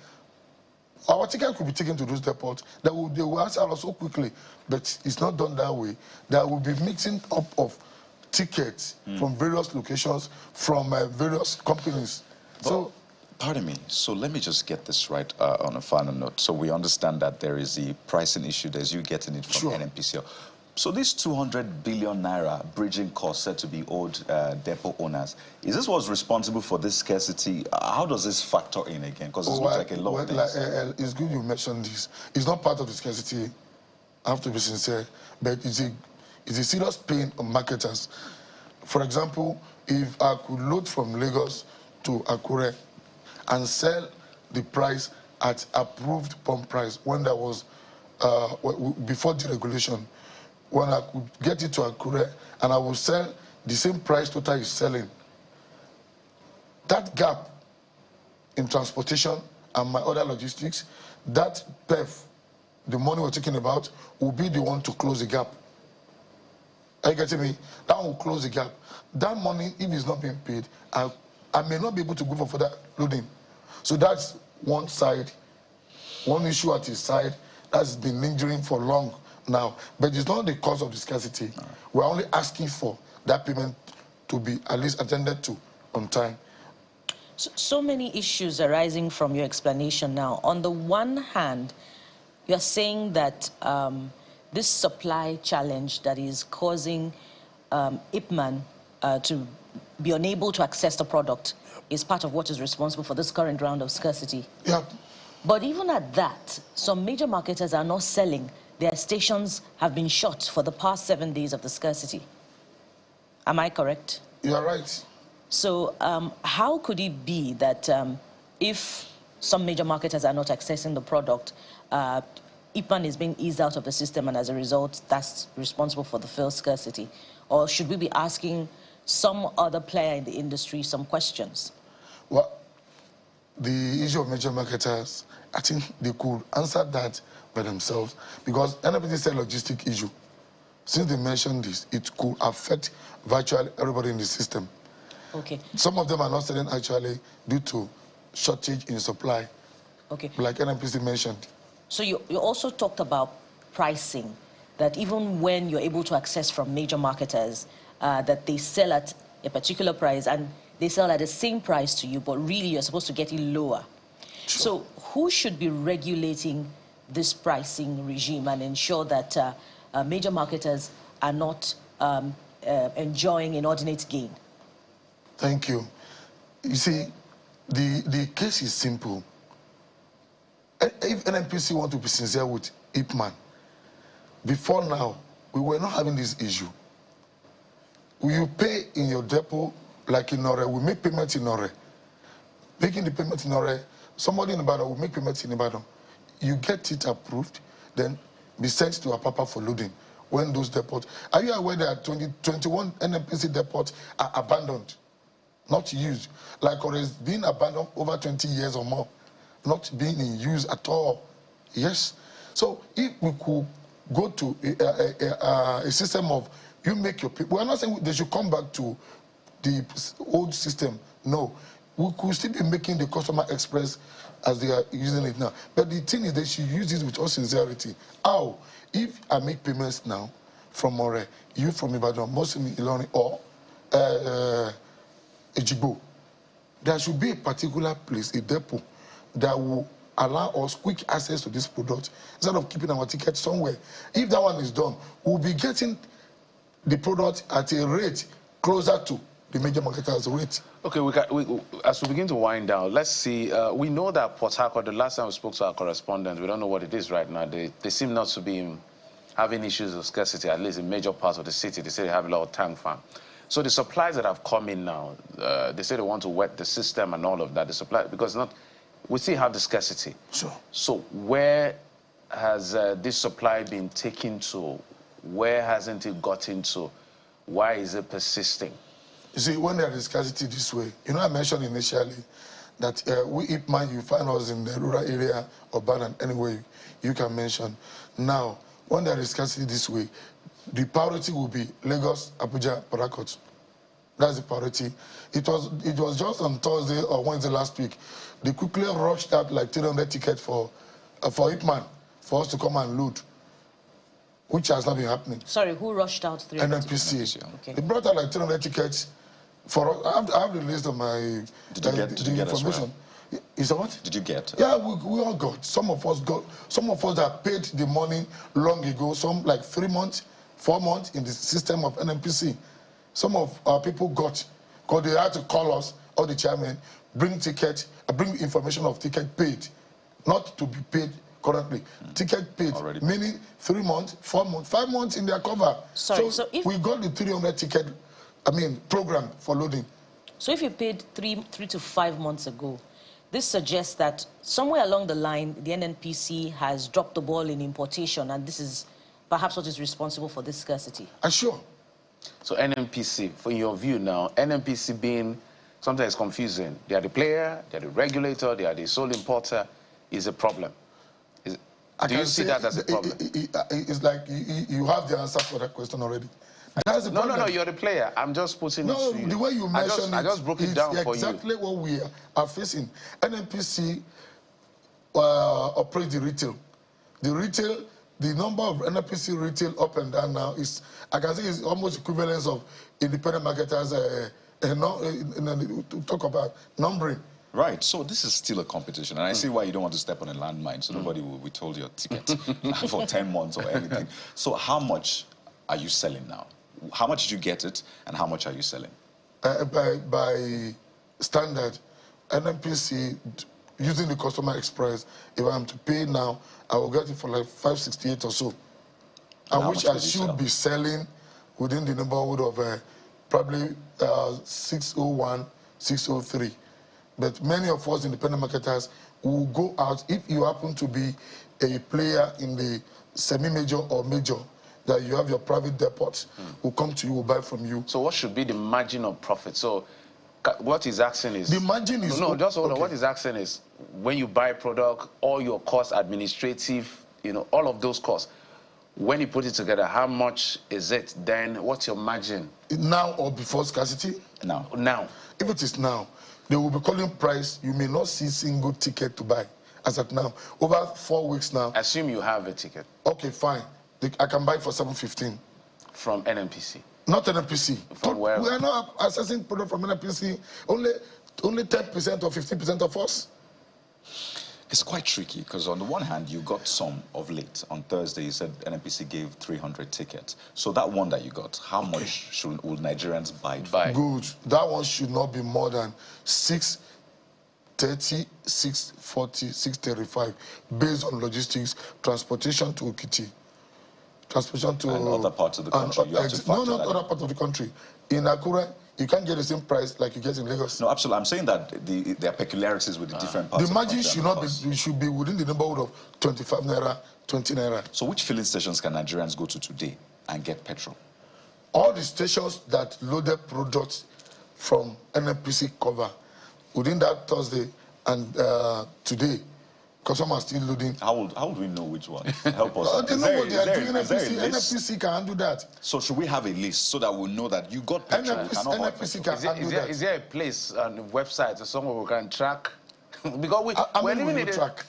[SPEAKER 7] Our ticket could be taken to those depots. They will answer us so quickly, but it's not done that way. There will be mixing up of tickets from various locations, from various companies. So,
[SPEAKER 3] pardon me. So let me just get this right on a final note. So we understand that there is the pricing issue. There's you getting it from NNPCL. So this 200 billion naira bridging cost said to be owed depot owners, is this what's responsible for this scarcity? How does this factor in again? Because it looks like a lot of things.
[SPEAKER 7] It's good you mentioned this. It's not part of the scarcity, I have to be sincere, but it's a serious pain on marketers. For example, if I could load from Lagos to Akure and sell the price at approved pump price when there was, before deregulation, when I could get it to Akure and I will sell the same price Total is selling, that gap in transportation and my other logistics, that PEF, the money we're talking about, will be the one to close the gap. Are you getting me? That will close the gap. That money, if it's not being paid, I may not be able to go for further loading. So that's one side, one issue at his side that's been lingering for long now. But it's not the cause of the scarcity. We're only asking for that payment to be at least attended to on time.
[SPEAKER 2] So many issues arising from your explanation now. On the one hand, you're saying that this supply challenge that is causing Ipman to be unable to access the product is part of what is responsible for this current round of scarcity.
[SPEAKER 7] Yeah.
[SPEAKER 2] But even at that, some major marketers are not selling. Their stations have been shut for the past 7 days of the scarcity. Am I correct?
[SPEAKER 7] You are right.
[SPEAKER 2] So how could it be that if some major marketers are not accessing the product, Ipman is being eased out of the system, and as a result, that's responsible for the fuel scarcity? Or should we be asking some other player in the industry some questions?
[SPEAKER 7] Well, the issue of major marketers, I think they could answer that by themselves, because NFPT said logistic issue. Since they mentioned this, it could affect virtually everybody in the system.
[SPEAKER 2] Okay.
[SPEAKER 7] Some of them are not selling actually due to shortage in supply.
[SPEAKER 2] Okay.
[SPEAKER 7] Like NNPC mentioned.
[SPEAKER 2] So you also talked about pricing, that even when you're able to access from major marketers, that they sell at a particular price and they sell at the same price to you, but really you're supposed to get it lower. Sure. So who should be regulating this pricing regime and ensure that major marketers are not enjoying inordinate gain?
[SPEAKER 7] Thank you. You see, the case is simple. If NNPC want to be sincere with Ipman, before now, we were not having this issue. You pay in your depot, like in Nore, we make payments in Nore. Making the payment in Nore, somebody in Ibadan will make payments in Ibadan. You get it approved, then be sent to Apapa for loading. When those depots, are you aware that 21 NNPC depots are abandoned, not used? Like, or is being abandoned over 20 years or more, not being in use at all. Yes. So if we could go to a system of you make your people, we're not saying they should come back to the old system. No. We could still be making the customer express as they are using it now. But the thing is they should use this with all sincerity. How? If I make payments now from More, you from Ibadan, Mosimi, Iloni, or Ejigbo, there should be a particular place, a depot, that will allow us quick access to this product instead of keeping our ticket somewhere. If that one is done, we'll be getting the product at a rate closer to the major marketers' rate.
[SPEAKER 1] Okay, as we begin to wind down, let's see. We know that Port Harcourt, the last time we spoke to our correspondent, we don't know what it is right now. They seem not to be having issues of scarcity, at least in major parts of the city. They say they have a lot of tank farm. So the supplies that have come in now, they say they want to wet the system and all of that. The supply, because we still have the scarcity.
[SPEAKER 7] Sure.
[SPEAKER 1] So has this supply been taken to? Where hasn't it gotten to? Why is it persisting?
[SPEAKER 7] You see, when there is scarcity this way, you know, I mentioned initially that we Ipman, you find us in the rural area, urban, and anywhere you can mention. Now, when there is scarcity this way, the priority will be Lagos, Abuja, Port Harcourt. That's the priority. It was just on Thursday or Wednesday last week. They quickly rushed out like 300 tickets for Ipman for us to come and load, which has not been happening.
[SPEAKER 2] Sorry, who rushed out 300?
[SPEAKER 7] NNPC.
[SPEAKER 2] Okay.
[SPEAKER 7] They brought out like 300 tickets for us. I have the list of my
[SPEAKER 3] Did you get
[SPEAKER 7] information.
[SPEAKER 3] Well?
[SPEAKER 7] Is that what?
[SPEAKER 3] Did you get?
[SPEAKER 7] Yeah, we all got. Some of us got. Some of us that paid the money long ago. Some like 3 months, 4 months in the system of NNPC. Some of our people got, because they had to call us, all the chairmen, bring ticket, bring information of ticket paid, not to be paid currently. Ticket paid, already meaning 3 months, 4 months, 5 months in their cover.
[SPEAKER 2] Sorry,
[SPEAKER 7] so
[SPEAKER 2] if
[SPEAKER 7] we got the 300 ticket, program for loading.
[SPEAKER 2] So if you paid 3 to 5 months ago, this suggests that somewhere along the line, the NNPC has dropped the ball in importation, and this is perhaps what is responsible for this scarcity.
[SPEAKER 7] Sure.
[SPEAKER 1] So NNPC, for your view now, NNPC being sometimes confusing. They are the player, they are the regulator, they are the sole importer, is a problem. Do you see that as a problem?
[SPEAKER 7] It's like you have the answer for that question already. That's the problem.
[SPEAKER 1] No, you're the player. I'm just putting it to you.
[SPEAKER 7] The way you mentioned
[SPEAKER 1] I just broke it down for you.
[SPEAKER 7] Exactly what we are facing. NNPC operates the retail. The number of NNPC retail up and down now is, I can say, is almost equivalent of independent marketers. Talk about numbering.
[SPEAKER 3] Right, so this is still a competition, and I see why you don't want to step on a landmine, so nobody will withhold your ticket for 10 months or anything. So how much are you selling now? How much did you get it, and how much are you selling?
[SPEAKER 7] By standard, NNPC, using the customer express, if I'm to pay now, I will get it for like 568 or so, and which I should be selling within the neighborhood of probably 601, 603. But many of us independent marketers will go out, if you happen to be a player in the semi-major or major, that you have your private depots, will come to you, will buy from you.
[SPEAKER 1] So what should be the margin of profit? So what he's asking is...
[SPEAKER 7] The margin is...
[SPEAKER 1] No, just hold on. What he's asking is, when you buy product, all your costs, administrative, all of those costs, when you put it together, how much is it? Then what's your margin?
[SPEAKER 7] Now or before scarcity?
[SPEAKER 1] Now. Now.
[SPEAKER 7] If it is now, they will be calling price. You may not see single ticket to buy. As of now, over 4 weeks now.
[SPEAKER 1] Assume you have a ticket.
[SPEAKER 7] Okay, fine. I can buy for 715.
[SPEAKER 1] From NNPC?
[SPEAKER 7] Not NNPC.
[SPEAKER 1] From where?
[SPEAKER 7] We are not accessing product from NNPC. Only 10% or 15% of us.
[SPEAKER 3] It's quite tricky, because on the one hand, you got some of late. On Thursday, you said NNPC gave 300 tickets. So that one that you got, how much will Nigerians buy it for?
[SPEAKER 7] Good. That one should not be more than 630, 640, 635, based on logistics, transportation to Okiti, transportation to...
[SPEAKER 3] And other parts of the country, you have to factor
[SPEAKER 7] not other parts of the country. In Akure, you can't get the same price like you get in Lagos.
[SPEAKER 3] No, absolutely. I'm saying that there are peculiarities with the different parts.
[SPEAKER 7] The margin should not be, should be within the neighborhood of 25 naira, 20 naira.
[SPEAKER 3] So which filling stations can Nigerians go to today and get petrol?
[SPEAKER 7] All the stations that loaded products from NNPC cover within that Thursday and today, because some are still loading.
[SPEAKER 3] How would we know which one? Help us.
[SPEAKER 7] They know what they are doing. NNPC can handle that.
[SPEAKER 3] So should we have a list so that we know that you got petrol?
[SPEAKER 7] NNPC can handle that.
[SPEAKER 1] Is there a place on the website or somewhere we can track? Because
[SPEAKER 7] how many could you track?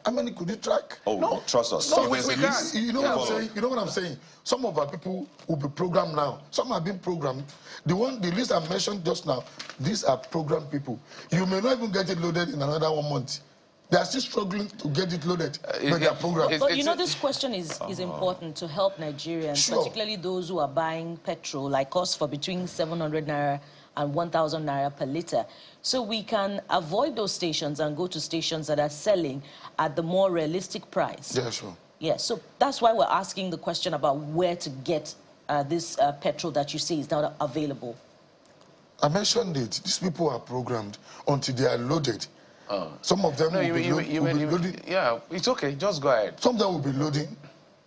[SPEAKER 7] How many could you track?
[SPEAKER 3] Oh, no, trust us.
[SPEAKER 1] No, we can't.
[SPEAKER 7] You know what I'm saying? You know what I'm saying? Some of our people will be programmed now. Some have been programmed. The list I mentioned just now, these are programmed people. You may not even get it loaded in another 1 month. They are still struggling to get it loaded, but they are programmed.
[SPEAKER 2] But you know, this question is important to help Nigerians, particularly those who are buying petrol like us for between 700 naira and 1,000 naira per litre. So we can avoid those stations and go to stations that are selling at the more realistic price.
[SPEAKER 7] Yeah, sure.
[SPEAKER 2] Yeah, so that's why we're asking the question about where to get this petrol that you say is not available.
[SPEAKER 7] I mentioned it. These people are programmed until they are loaded. Some of them will be loading.
[SPEAKER 1] Yeah, it's okay. Just go ahead.
[SPEAKER 7] Some of them will be loading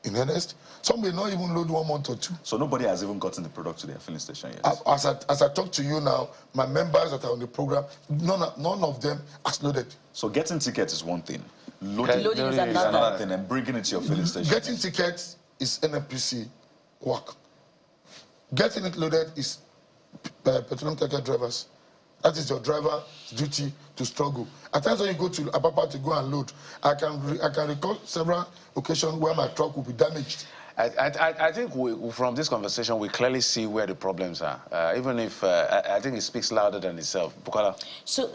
[SPEAKER 7] in earnest. Some may not even load 1 month or 2.
[SPEAKER 3] So nobody has even gotten the product to their filling station yet?
[SPEAKER 7] As I talk to you now, my members that are on the program, none of them has loaded.
[SPEAKER 3] So getting tickets is one thing. Loading is another thing, and bringing it to your filling station.
[SPEAKER 7] Getting tickets is NNPC work. Getting it loaded is petroleum tanker drivers. That is your driver's duty to struggle. At times when you go to Apapa to go and load, I can recall several occasions where my truck will be damaged.
[SPEAKER 1] I think from this conversation, we clearly see where the problems are, even if I think it speaks louder than itself. Bukola.
[SPEAKER 2] So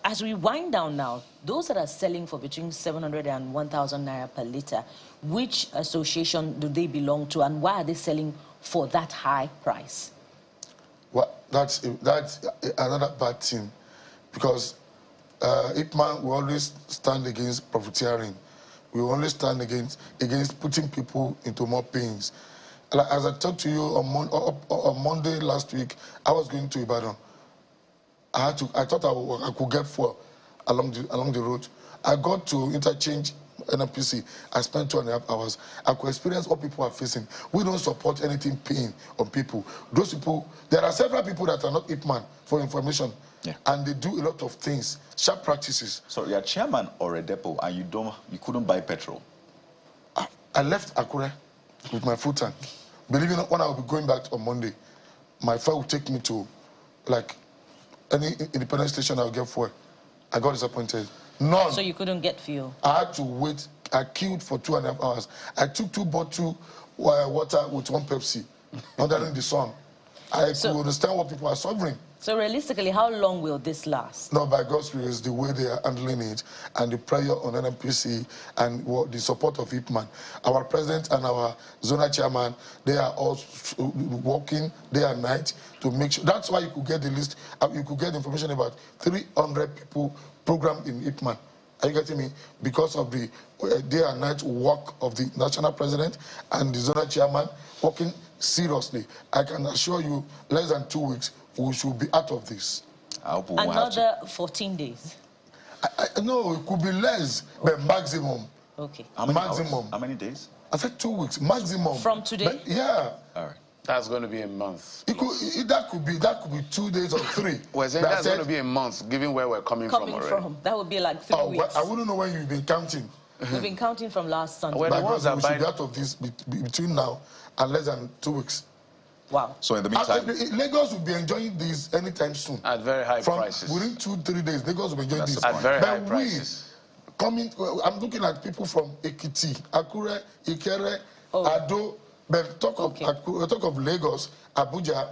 [SPEAKER 2] as we wind down now, those that are selling for between 700 and 1,000 naira per litre, which association do they belong to, and why are they selling for that high price?
[SPEAKER 7] Well, that's another bad thing, because IPMAN will always stand against profiteering. We will only stand against putting people into more pains. As I talked to you on Monday last week, I was going to Ibadan. I thought I could get fuel along the road. I got to interchange NNPC. I spent 2.5 hours. I could experience what people are facing. We don't support anything paying on people. Those people, there are several people that are not IPMAN, for information. Yeah. And they do a lot of things, sharp practices.
[SPEAKER 3] So you're chairman or a depot, and you couldn't buy petrol?
[SPEAKER 7] I left Akure with my full tank. Believe it or not, when I will be going back on Monday, my fare will take me to like any independent station I'll get fuel. I got disappointed. None.
[SPEAKER 2] So you couldn't get fuel?
[SPEAKER 7] I had to wait. I queued for 2.5 hours. I took 2 bottles water with 1 Pepsi under the sun. I could understand what people are suffering.
[SPEAKER 2] So realistically, how long will this last?
[SPEAKER 7] No, by God's grace, the way they are handling it and the prayer on NNPC and the support of IPMAN. Our president and our zonal chairman, they are all working day and night to make sure. That's why you could get the list, you could get information about 300 people programmed in IPMAN. Are you getting me? Because of the day and night work of the national president and the zonal chairman working seriously. I can assure you, less than 2 weeks, we should be out of this.
[SPEAKER 2] Another 14 days?
[SPEAKER 7] No, it could be less, but maximum.
[SPEAKER 2] Okay.
[SPEAKER 7] Maximum.
[SPEAKER 3] How many days?
[SPEAKER 7] I said 2 weeks, maximum.
[SPEAKER 2] From today?
[SPEAKER 7] But, yeah.
[SPEAKER 3] All right.
[SPEAKER 1] That's going to be a month.
[SPEAKER 7] That could be 2 days or 3.
[SPEAKER 1] Well, that's going to be a month, given where we're coming from already.
[SPEAKER 2] That would be like 3 weeks.
[SPEAKER 7] Well, I wouldn't know when you've been counting.
[SPEAKER 2] We've been counting from last Sunday.
[SPEAKER 1] Well,
[SPEAKER 7] we should be out of this between now and less than 2 weeks.
[SPEAKER 2] Wow.
[SPEAKER 3] So in the meantime,
[SPEAKER 7] Lagos will be enjoying this anytime soon.
[SPEAKER 1] At very high prices.
[SPEAKER 7] Within 2-3 days, Lagos will be enjoying this.
[SPEAKER 1] At very high prices.
[SPEAKER 7] I'm looking at people from Ekiti, Akure, Ikere, Ado, but talk of Lagos, Abuja,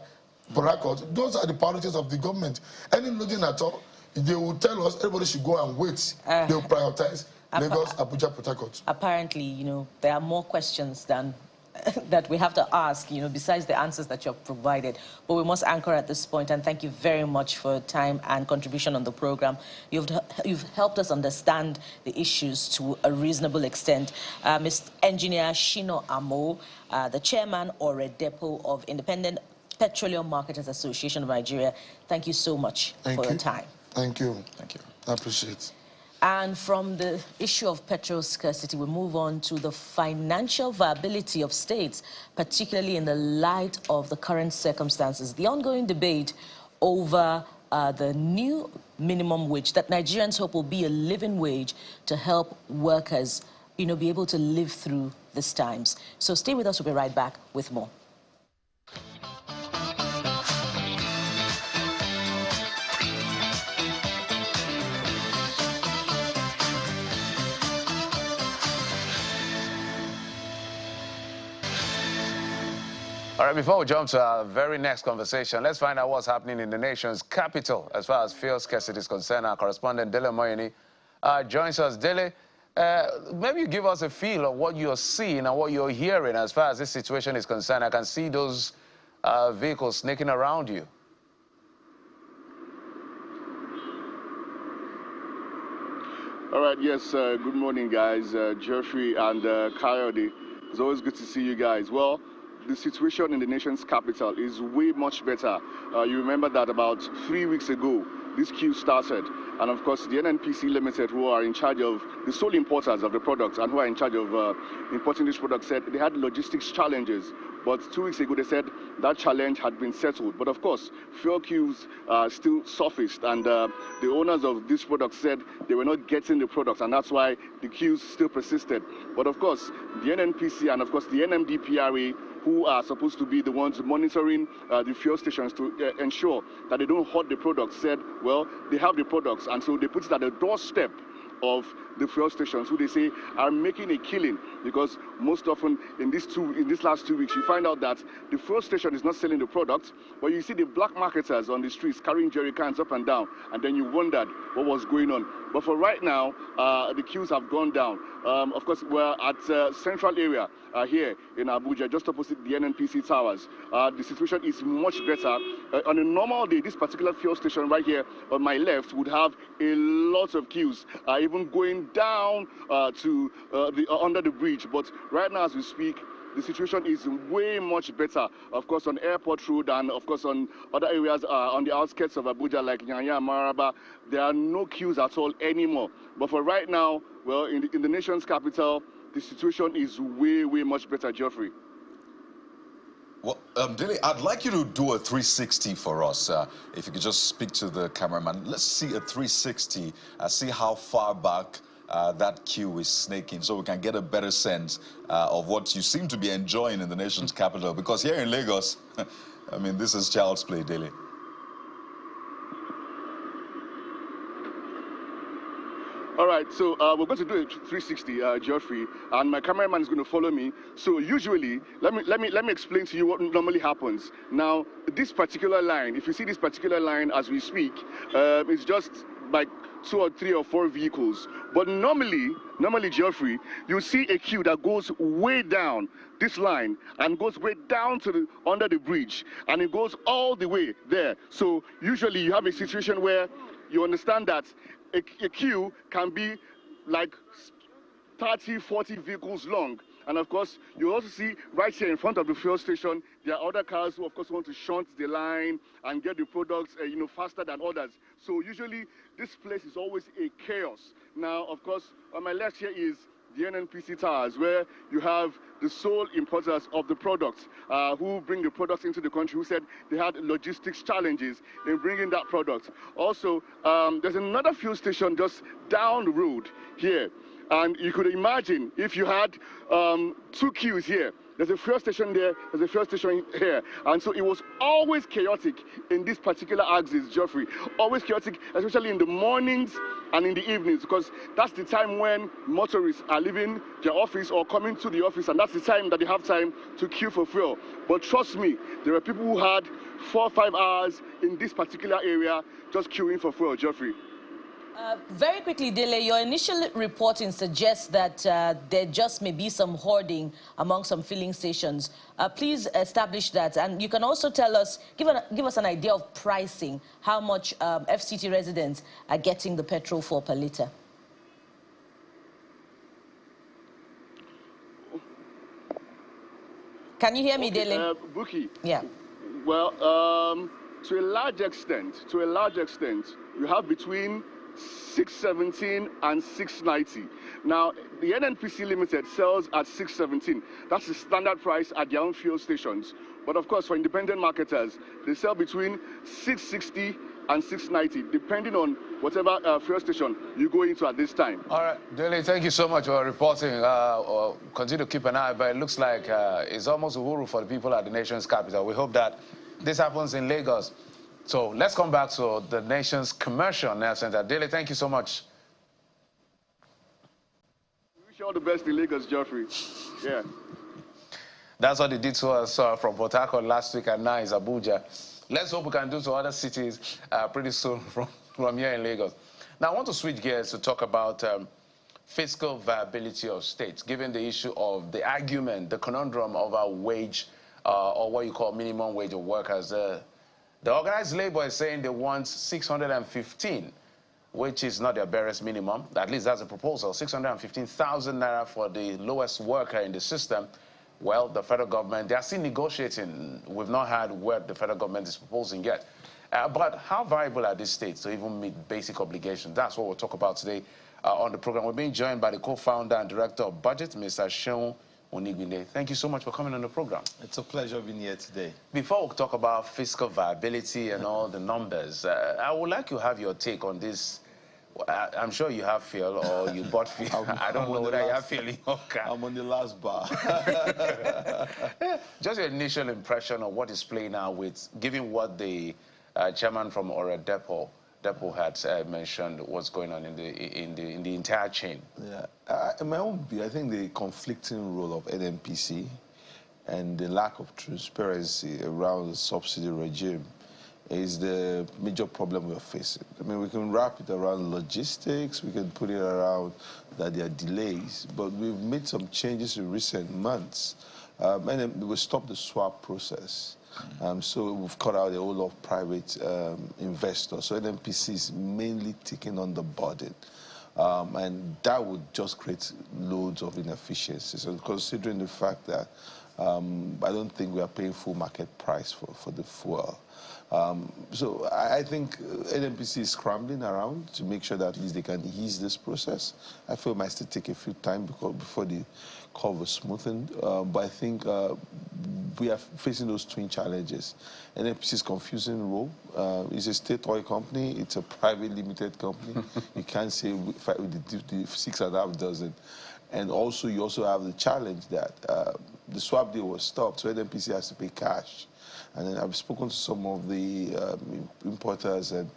[SPEAKER 7] Port. Those are the priorities of the government. Any loading at all, they will tell us everybody should go and wait. They will prioritize Lagos, Abuja, Port.
[SPEAKER 2] Apparently, there are more questions than that we have to ask, besides the answers that you have provided. But we must anchor at this point, and thank you very much for your time and contribution on the program. You've helped us understand the issues to a reasonable extent. Mr. Engineer Shino Amo, the chairman or a depot of Independent Petroleum Marketers Association of Nigeria, thank you so much for your time.
[SPEAKER 7] Thank you.
[SPEAKER 3] Thank you.
[SPEAKER 7] I appreciate it.
[SPEAKER 2] And from the issue of petrol scarcity, we move on to the financial viability of states, particularly in the light of the current circumstances. The ongoing debate over the new minimum wage that Nigerians hope will be a living wage to help workers, be able to live through these times. So stay with us. We'll be right back with more.
[SPEAKER 1] All right, before we jump to our very next conversation, let's find out what's happening in the nation's capital as far as fuel scarcity is concerned. Our correspondent, Dele Moyeni, joins us. Dele, maybe you give us a feel of what you're seeing and what you're hearing as far as this situation is concerned. I can see those vehicles sneaking around you.
[SPEAKER 8] All right, yes, good morning, guys. Geoffrey and Coyote. It's always good to see you guys. Well, the situation in the nation's capital is way much better. You remember that about 3 weeks ago, this queue started, and of course the NNPC Limited, who are in charge of the sole importers of the products and who are in charge of importing these products, said they had logistics challenges. But 2 weeks ago, they said that challenge had been settled. But of course, fuel queues still surfaced, and the owners of these products said they were not getting the products, and that's why the queues still persisted. But of course, the NNPC and of course the NMDPRA, who are supposed to be the ones monitoring the fuel stations to ensure that they don't hoard the products, said, well, they have the products, and so they put it at the doorstep of the fuel stations, who they say are making a killing, because most often in these last 2 weeks you find out that the fuel station is not selling the product, but you see the black marketers on the streets carrying jerry cans up and down, and then you wondered what was going on. But for right now, the queues have gone down. Of course, we're at central area here in Abuja, just opposite the NNPC towers. The situation is much better. On a normal day, this particular fuel station right here on my left would have a lot of queues, even going down to under the bridge. But right now, as we speak, the situation is way much better, of course, on Airport Road and, of course, on other areas on the outskirts of Abuja, like Nyanya and Maraba. There are no queues at all anymore. But for right now, well, in the nation's capital, the situation is way, way much better, Geoffrey.
[SPEAKER 3] Well, Dele, I'd like you to do a 360 for us. If you could just speak to the cameraman. Let's see a 360, see how far back that queue is snaking, so we can get a better sense of what you seem to be enjoying in the nation's capital. Because here in Lagos, I mean, this is child's play, Dele.
[SPEAKER 8] All right, so we're going to do a 360, Geoffrey, and my cameraman is going to follow me. So usually, let me explain to you what normally happens. Now, this particular line, if you see this particular line as we speak, it's just like 2 or 3 or 4 vehicles. But normally, Geoffrey, you see a queue that goes way down this line and goes way down to under the bridge, and it goes all the way there. So usually, you have a situation where you understand that a queue can be like 30, 40 vehicles long. And of course, you also see right here in front of the fuel station, there are other cars who, of course, want to shunt the line and get the products, faster than others. So usually, this place is always a chaos. Now, of course, on my left here is the NNPC towers, where you have the sole importers of the products who bring the products into the country, who said they had logistics challenges in bringing that product. Also, there's another fuel station just down the road here. And you could imagine if you had 2 queues here. There's a fuel station there, there's a fuel station here. And so it was always chaotic in this particular axis, Geoffrey. Always chaotic, especially in the mornings and in the evenings, because that's the time when motorists are leaving their office or coming to the office, and that's the time that they have time to queue for fuel. But trust me, there are people who had 4 or 5 hours in this particular area just queuing for fuel, Geoffrey.
[SPEAKER 2] Very quickly, Dele, your initial reporting suggests that there just may be some hoarding among some filling stations. Please establish that. And you can also tell us, give us an idea of pricing, how much FCT residents are getting the petrol for per litre. Can you hear me,
[SPEAKER 8] okay,
[SPEAKER 2] Dele?
[SPEAKER 8] Buki.
[SPEAKER 2] Yeah.
[SPEAKER 8] Well, to a large extent, you have between 617 and 690. Now, the NNPC Limited sells at 617. That's the standard price at their own fuel stations. But of course, for independent marketers, they sell between 660 and 690, depending on whatever fuel station you go into at this time.
[SPEAKER 1] All right, Dele, thank you so much for reporting. Continue to keep an eye, but it looks like it's almost uhuru for the people at the nation's capital. We hope that this happens in Lagos. So let's come back to the nation's commercial nerve center. Dele, thank you so much.
[SPEAKER 8] We wish you all the best in Lagos, Geoffrey. Yeah.
[SPEAKER 1] That's what they did to us from Port Harcourt last week, and now it's Abuja. Let's hope we can do to other cities pretty soon from here in Lagos. Now, I want to switch gears to talk about fiscal viability of states, given the issue of the argument, the conundrum of our wage, or what you call minimum wage of workers. The organized labor is saying they want 615, which is not their barest minimum. At least that's a proposal, 615,000 naira for the lowest worker in the system. Well, the federal government, they are still negotiating. We've not heard what the federal government is proposing yet. But how viable are these states to even meet basic obligations? That's what we'll talk about today on the program. We're being joined by the co-founder and director of budget, Mr. Seun Onigbinde. Thank you so much for coming on the program.
[SPEAKER 9] It's a pleasure being here today.
[SPEAKER 1] Before we talk about fiscal viability and all the numbers, I would like to have your take on this. I'm sure you have fuel or you bought fuel. I don't know whether you have fuel in your car.
[SPEAKER 9] I'm on the last bar.
[SPEAKER 1] Just your initial impression of what is playing out with, given what the chairman from Ore Depot had mentioned, what's going on in the entire chain.
[SPEAKER 9] Yeah, in my own view, I think the conflicting role of NNPC and the lack of transparency around the subsidy regime is the major problem we're facing. I mean, we can wrap it around logistics, we can put it around that there are delays, but we've made some changes in recent months. And then we stopped the swap process. So we've cut out a whole lot of private investors. So NNPC is mainly taking on the burden. And that would just create loads of inefficiencies. And considering the fact that I don't think we are paying full market price for the fuel. So I think NNPC is scrambling around to make sure that at least they can ease this process. I feel it might still take a few time before the curve is smoothened. But I think we are facing those twin challenges. NNPC's confusing role. It's a state oil company. It's a private limited company. You can't say with the 6.5 dozen. And also, you also have the challenge that the swap deal was stopped, so NNPC has to pay cash. And then I've spoken to some of the importers, and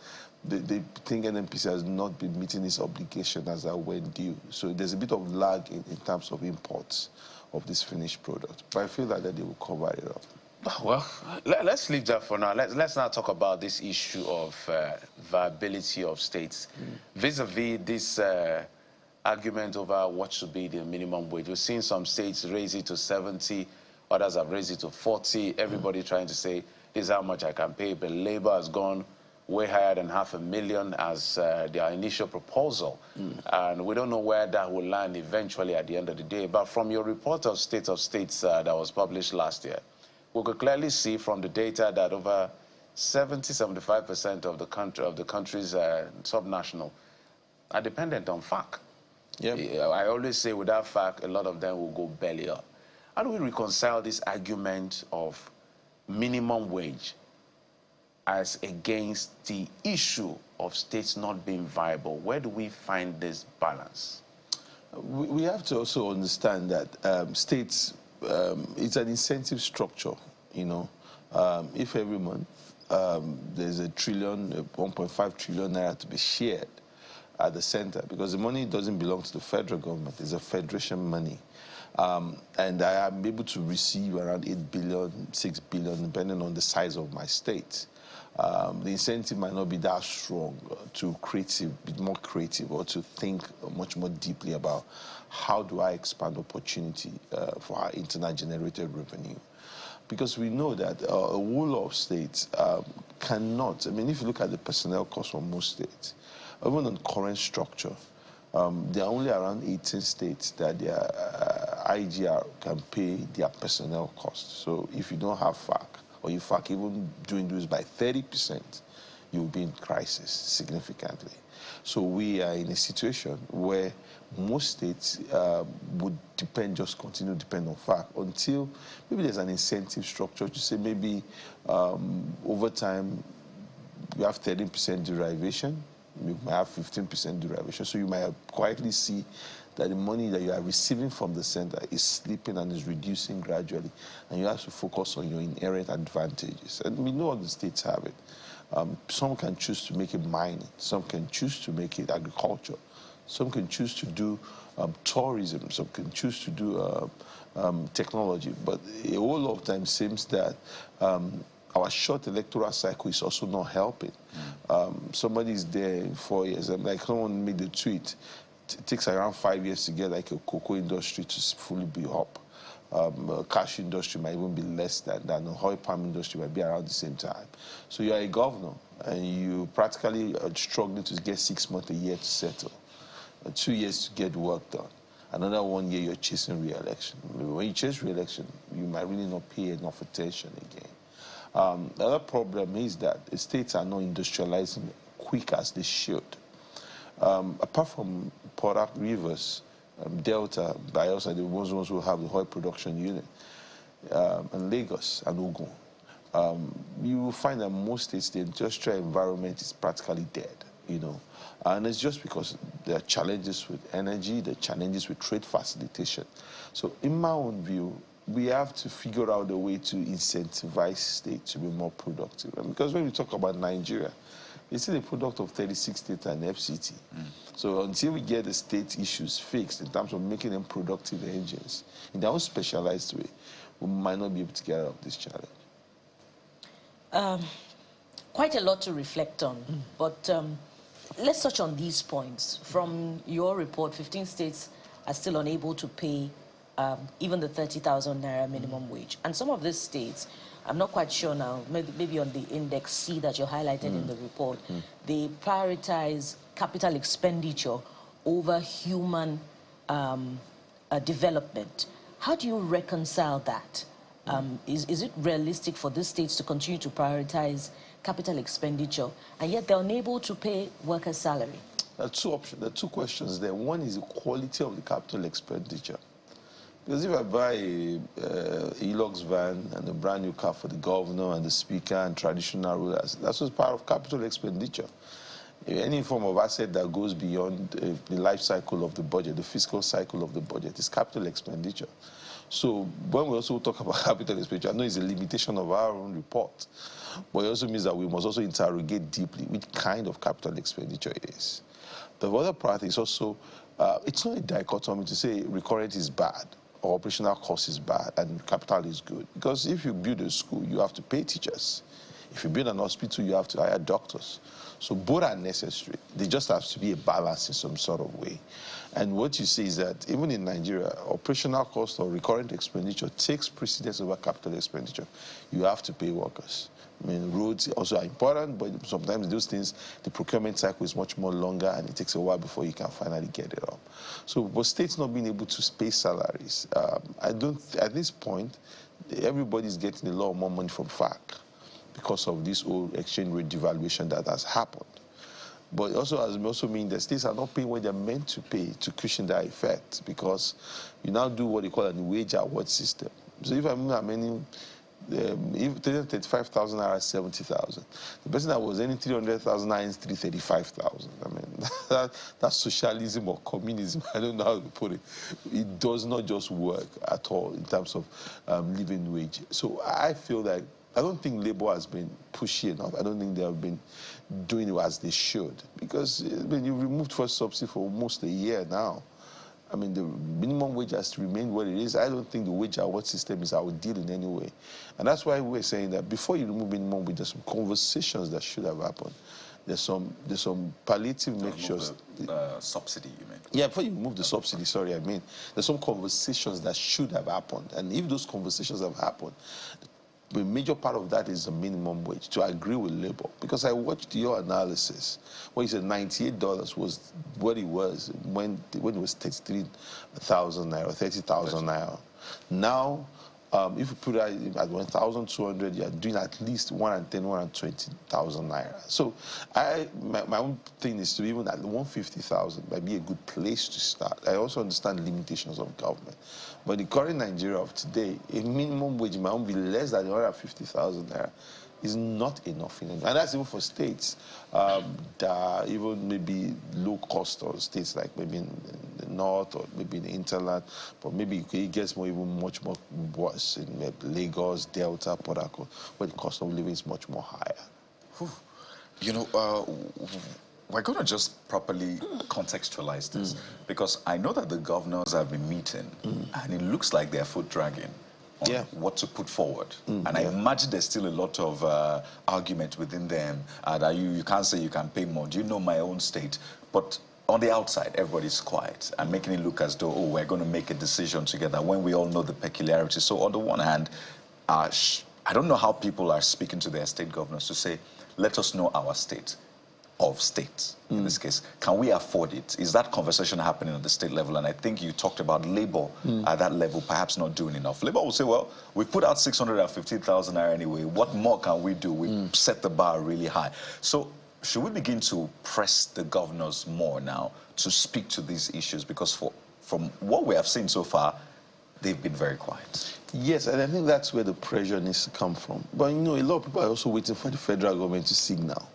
[SPEAKER 9] they think NNPC has not been meeting its obligation as when due. So there's a bit of lag in terms of imports of this finished product. But I feel like that they will cover it up.
[SPEAKER 1] Well, let's leave that for now. Let's now talk about this issue of viability of states. Vis-a-vis this argument over what should be the minimum wage. We've seen some states raise it to 70, others have raised it to 40. Everybody trying to say, this is how much I can pay. But Labour has gone way higher than $500,000 as their initial proposal. And we don't know where that will land eventually at the end of the day. But from your report of State of States that was published last year, we could clearly see from the data that over 70–75% of the country's subnational are dependent on FAC. Yep. I always say without FAC, a lot of them will go belly up. How do we reconcile this argument of minimum wage as against the issue of states not being viable? Where do we find this balance?
[SPEAKER 9] We have to also understand that states, it's an incentive structure, you know. If every month there's $1.5 trillion naira to be shared at the center, because the money doesn't belong to the federal government, it's a federation money. And I am able to receive around 8 billion, 6 billion, depending on the size of my state. The incentive might not be that strong to be more creative or to think much more deeply about how do I expand opportunity for our internal generated revenue. Because we know that a whole lot of states cannot, I mean, if you look at the personnel costs for most states, even on current structure, there are only around 18 states that their IGR can pay their personnel costs. So if you don't have FAC, or you FAC even doing this by 30%, you'll be in crisis significantly. So we are in a situation where most states would continue to depend on FAC until maybe there's an incentive structure to say maybe over time you have 13% derivation, you might have 15% derivation. So you might quietly see that the money that you are receiving from the center is slipping and is reducing gradually. And you have to focus on your inherent advantages. And we know all the states have it. Some can choose to make it mining. Some can choose to make it agriculture. Some can choose to do tourism. Some can choose to do technology. But a whole lot of times seems that our short electoral cycle is also not helping. Somebody's there in 4 years, and like someone made the tweet, it takes around 5 years to get like a cocoa industry to fully be up. Cash industry might even be less than that. The oil palm industry might be around the same time. So you're a governor, and you practically are struggling to get 6 months, a year to settle, 2 years to get work done. Another 1 year, you're chasing re-election. When you chase re-election, you might really not pay enough attention again. The other problem is that the states are not industrializing quick as they should. Apart from Port Rivers, Delta, Bayelsa, the ones who have the oil production unit, and Lagos and Ogun, you will find that most states, the industrial environment is practically dead, you know. And it's just because there are challenges with energy, there are challenges with trade facilitation. So in my own view, we have to figure out a way to incentivize states to be more productive. And because when we talk about Nigeria, it's still a product of 36 states and FCT. So until we get the state issues fixed in terms of making them productive engines, in their own specialized way, we might not be able to get out of this challenge.
[SPEAKER 2] Quite a lot to reflect on, but let's touch on these points. From your report, 15 states are still unable to pay even the 30,000 naira minimum wage. And some of these states, I'm not quite sure now, maybe on the index C that you highlighted in the report, they prioritize capital expenditure over human development. How do you reconcile that? Is it realistic for these states to continue to prioritize capital expenditure, and yet they're unable to pay workers' salary?
[SPEAKER 9] There are two options. There are two questions there. One is the quality of the capital expenditure. Because if I buy a Hilux van and a brand new car for the governor and the speaker and traditional rulers, that's what's part of capital expenditure. Any form of asset that goes beyond the life cycle of the budget, the fiscal cycle of the budget, is capital expenditure. So when we also talk about capital expenditure, I know it's a limitation of our own report, but it also means that we must also interrogate deeply which kind of capital expenditure it is. The other part is also, it's not a dichotomy to say recurrent is bad or operational cost is bad and capital is good. Because if you build a school, you have to pay teachers. If you build an hospital, you have to hire doctors. So both are necessary. There just has to be a balance in some sort of way. And what you see is that even in Nigeria, operational cost or recurrent expenditure takes precedence over capital expenditure. You have to pay workers. I mean, roads also are important, but sometimes those things, the procurement cycle is much more longer and it takes a while before you can finally get it up. So, but states not being able to pay salaries, at this point, everybody's getting a lot more money from FAC because of this whole exchange rate devaluation that has happened. But it also means that states are not paying what they're meant to pay to cushion that effect, because you now do what they call a wage award system. So if I'm earning if 35,000 naira 70,000, the person that was earning 300,000 naira is 335,000. I mean, that's socialism or communism. I don't know how to put it. It does not just work at all in terms of living wage. So I feel that I don't think Labour has been pushy enough. I don't think they have been doing it as they should, because when you removed first subsidy for almost a year now, I mean, the minimum wage has to remain what it is. I don't think the wage award system is our deal in any way. And that's why we're saying that before you remove minimum wage, there's some conversations that should have happened. There's some palliative measures.
[SPEAKER 3] Subsidy, you mean?
[SPEAKER 9] Yeah, before you remove the subsidy, sorry, I mean, there's some conversations that should have happened. And if those conversations have happened, the major part of that is the minimum wage, to agree with Labour. Because I watched your analysis, where you said $98 was what it was when it was 33,000 naira, 30,000 naira. Now, if you put it at 1,200, you're doing at least 120,000 naira. So my own thing is to even at 150,000 might be a good place to start. I also understand limitations of government. But the current Nigeria of today, a minimum wage might be less than 150,000 naira. Is not enough. And that's even for states that even maybe low cost, or states like maybe in the north or maybe in the hinterland, but maybe it gets even much more worse in Lagos, Delta, Port Harcourt, where the cost of living is much more higher.
[SPEAKER 3] You know, we're going to just properly contextualize this, because I know that the governors have been meeting, and it looks like they're foot dragging on what to put forward. And I imagine there's still a lot of argument within them that you can't say you can pay more. Do you know my own state? But on the outside, everybody's quiet and making it look as though, oh, we're going to make a decision together, when we all know the peculiarities. So on the one hand, I don't know how people are speaking to their state governors to say, let us know our state. of states in this case. Can we afford it? Is that conversation happening at the state level? And I think you talked about Labour at that level perhaps not doing enough. Labour will say, well, we put out 650,000 naira anyway. What more can we do? We set the bar really high. So should we begin to press the governors more now to speak to these issues? Because from what we have seen so far, they've been very quiet.
[SPEAKER 9] Yes, and I think that's where the pressure needs to come from. But, you know, a lot of people are also waiting for the federal government to signal.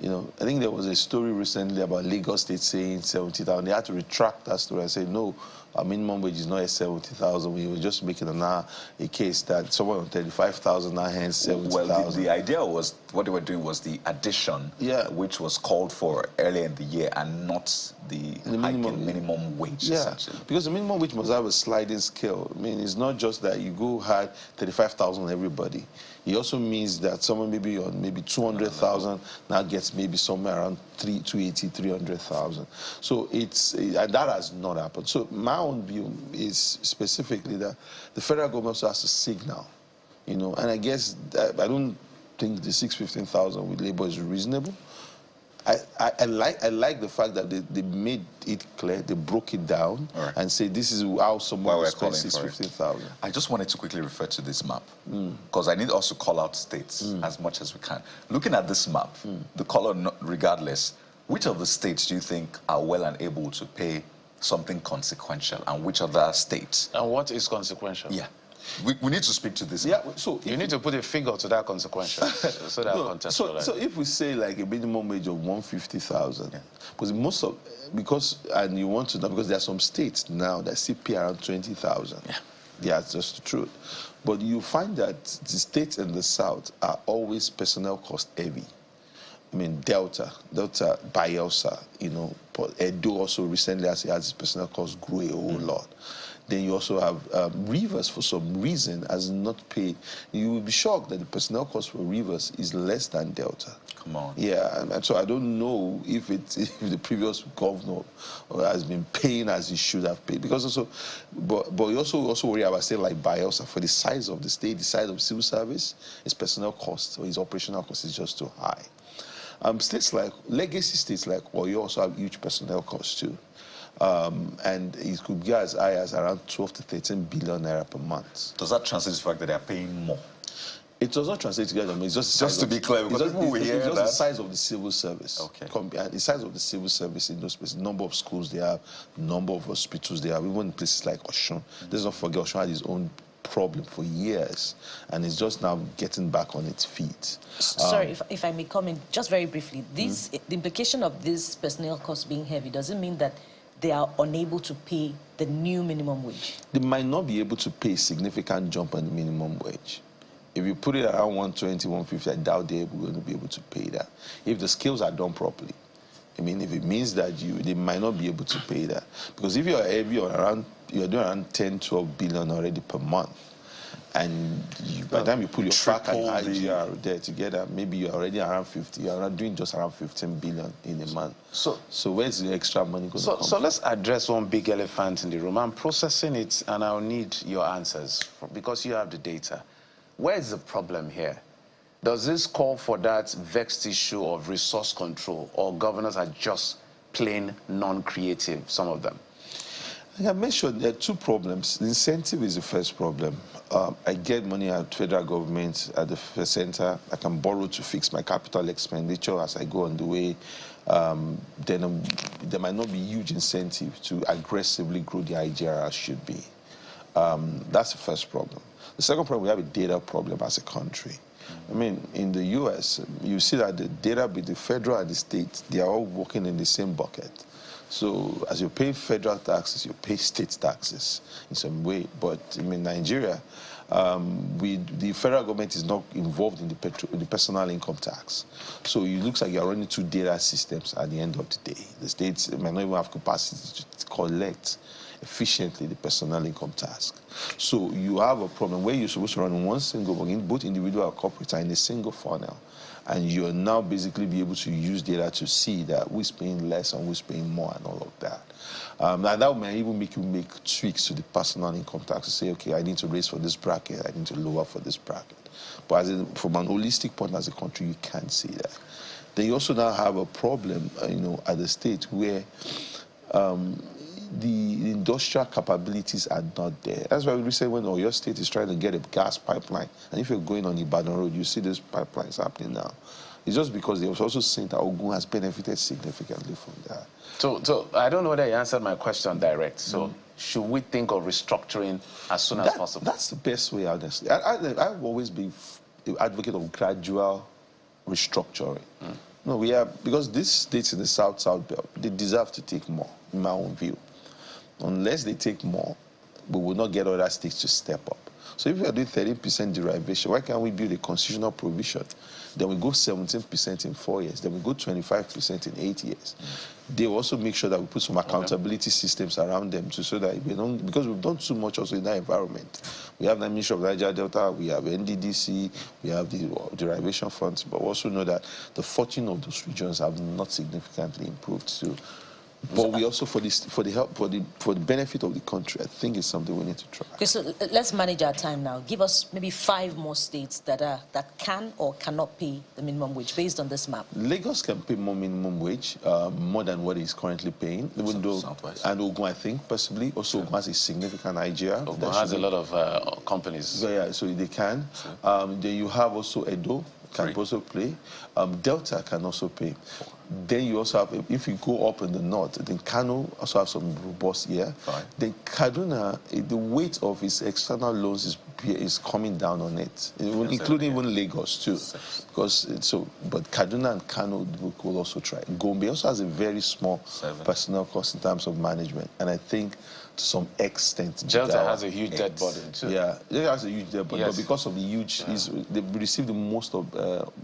[SPEAKER 9] You know, I think there was a story recently about Lagos State saying 70,000. They had to retract that story and say, no, our minimum wage is not at 70,000. We were just making a case that someone on 35,000 now hence 70,000.
[SPEAKER 3] Well, the idea was, what they were doing was the addition, which was called for earlier in the year, and not the minimum wage, essentially.
[SPEAKER 9] Because the minimum wage must have a sliding scale. I mean, it's not just that you go hard 35,000 on everybody. It also means that someone maybe on maybe 200,000 now gets maybe somewhere around 280, 300,000. So and that has not happened. So my own view is specifically that the federal government also has to signal, you know, and I guess I don't think the 615,000 with Labour is reasonable. I like the fact that they made it clear, they broke it down and say this is how someone will spend 615,000.
[SPEAKER 3] I just wanted to quickly refer to this map because I need us to call out states as much as we can. Looking at this map, the color regardless, which of the states do you think are well and able to pay something consequential, and which other states?
[SPEAKER 1] And what is consequential?
[SPEAKER 3] Yeah. We need to speak to this.
[SPEAKER 9] Yeah, so
[SPEAKER 1] you need to put a figure to that consequential, so that
[SPEAKER 9] so if we say like a minimum wage of 150,000, because and you want to know, because there are some states now that still pay around 20,000. Yeah, that's just the truth. But you find that the states in the south are always personnel cost heavy. I mean, Delta, Bayelsa, you know, Edo also recently has its personnel costs grew a whole lot. Then you also have Rivers, for some reason, has not paid. You will be shocked that the personnel cost for Rivers is less than Delta.
[SPEAKER 3] Come on.
[SPEAKER 9] Yeah, and so I don't know if the previous governor has been paying as he should have paid. Because also, but you also worry about state like Bayelsa, for the size of the state, the size of civil service, his personnel cost or his operational cost is just too high. States like legacy states like Oyo also have huge personnel costs too. And it could be as high as around 12 to 13 billion naira per month.
[SPEAKER 3] Does that translate to the fact that they are paying more?
[SPEAKER 9] It does not translate together. I mean, it's just
[SPEAKER 3] to be clear, because people will hear that.
[SPEAKER 9] It's just the size of the civil service.
[SPEAKER 3] Okay.
[SPEAKER 9] The size of the civil service in those places, number of schools they have, number of hospitals they have, even in places like Osun. Let's not forget, Osun had his own problem for years, and it's just now getting back on its feet.
[SPEAKER 2] Sorry, if I may comment just very briefly. The implication of this personnel cost being heavy, does it mean that they are unable to pay the new minimum wage?
[SPEAKER 9] They might not be able to pay a significant jump on the minimum wage. If you put it around 120, 150, I doubt they're going to be able to pay that. If the skills are done properly. I mean, if it means that they might not be able to pay that. Because if you're heavy on you're doing around 10, 12 billion already per month. And by the time you put your FAC and IGR there together, maybe you're already around 50. You're not doing just around 15 billion in a month. So where's the extra money going to come from?
[SPEAKER 1] So let's address one big elephant in the room. I'm processing it, and I'll need your answers because you have the data. Where is the problem here? Does this call for that vexed issue of resource control, or governors are just plain non-creative, some of them?
[SPEAKER 9] Like I mentioned, there are two problems. The incentive is the first problem. I get money at federal government at the center. I can borrow to fix my capital expenditure as I go on the way. Then there might not be huge incentive to aggressively grow the IGR as should be. That's the first problem. The second problem, we have a data problem as a country. I mean, in the U.S., you see that the data with the federal and the state, they are all working in the same bucket. So as you pay federal taxes, you pay state taxes in some way. But in Nigeria, the federal government is not involved in the personal income tax. So it looks like you're running two data systems at the end of the day. The states may not even have capacity to collect efficiently the personal income tax. So you have a problem where you're supposed to run one single, both individual and corporate are in a single funnel. And you'll now basically be able to use data to see that who's paying less and who's paying more and all of that. And that may even make you make tweaks to the personal income tax to say, okay, I need to raise for this bracket, I need to lower for this bracket. But from an holistic point as a country, you can't see that. Then you also now have a problem, at the state where the industrial capabilities are not there. That's why we say when your state is trying to get a gas pipeline, and if you're going on Ibadan Road, you see those pipelines happening now. It's just because they was also saying that Ogun has benefited significantly from that.
[SPEAKER 1] So I don't know whether you answered my question direct. So should we think of restructuring as soon as possible?
[SPEAKER 9] That's the best way, honestly. I've always been an advocate of gradual restructuring. No, because these states in the South Belt, they deserve to take more, in my own view. Unless they take more, we will not get other states to step up. So if we are doing 30% derivation, why can't we build a constitutional provision? Then we go 17% in 4 years. Then we go 25% in 8 years. They also make sure that we put some accountability systems around them so that we don't, because we've done too much also in that environment. We have the Ministry of Niger Delta, we have NDDC, we have the derivation funds, but we also know that the fortune of those regions have not significantly improved too. But we also, for the benefit of the country, I think it's something we need to try.
[SPEAKER 2] Okay, so let's manage our time now. Give us maybe 5 more states that can or cannot pay the minimum wage based on this map.
[SPEAKER 9] Lagos can pay more minimum wage, more than what it's currently paying, even though, and Ogun, I think, possibly. Also, Ogun has a significant IGR.
[SPEAKER 1] Ogun has a lot of companies.
[SPEAKER 9] So they can. Then you have also Edo can also play. Delta can also pay. Then you also have, if you go up in the north, then Kano also have some robust year. Then Kaduna, the weight of its external loans is coming down on it, including even Lagos too. But Kaduna and Kano will also try. Gombe also has a very small personnel cost in terms of management, and I think to some extent
[SPEAKER 1] Delta has a huge debt burden too.
[SPEAKER 9] Yeah, it has a huge debt burden, but because of the huge, they've received the most of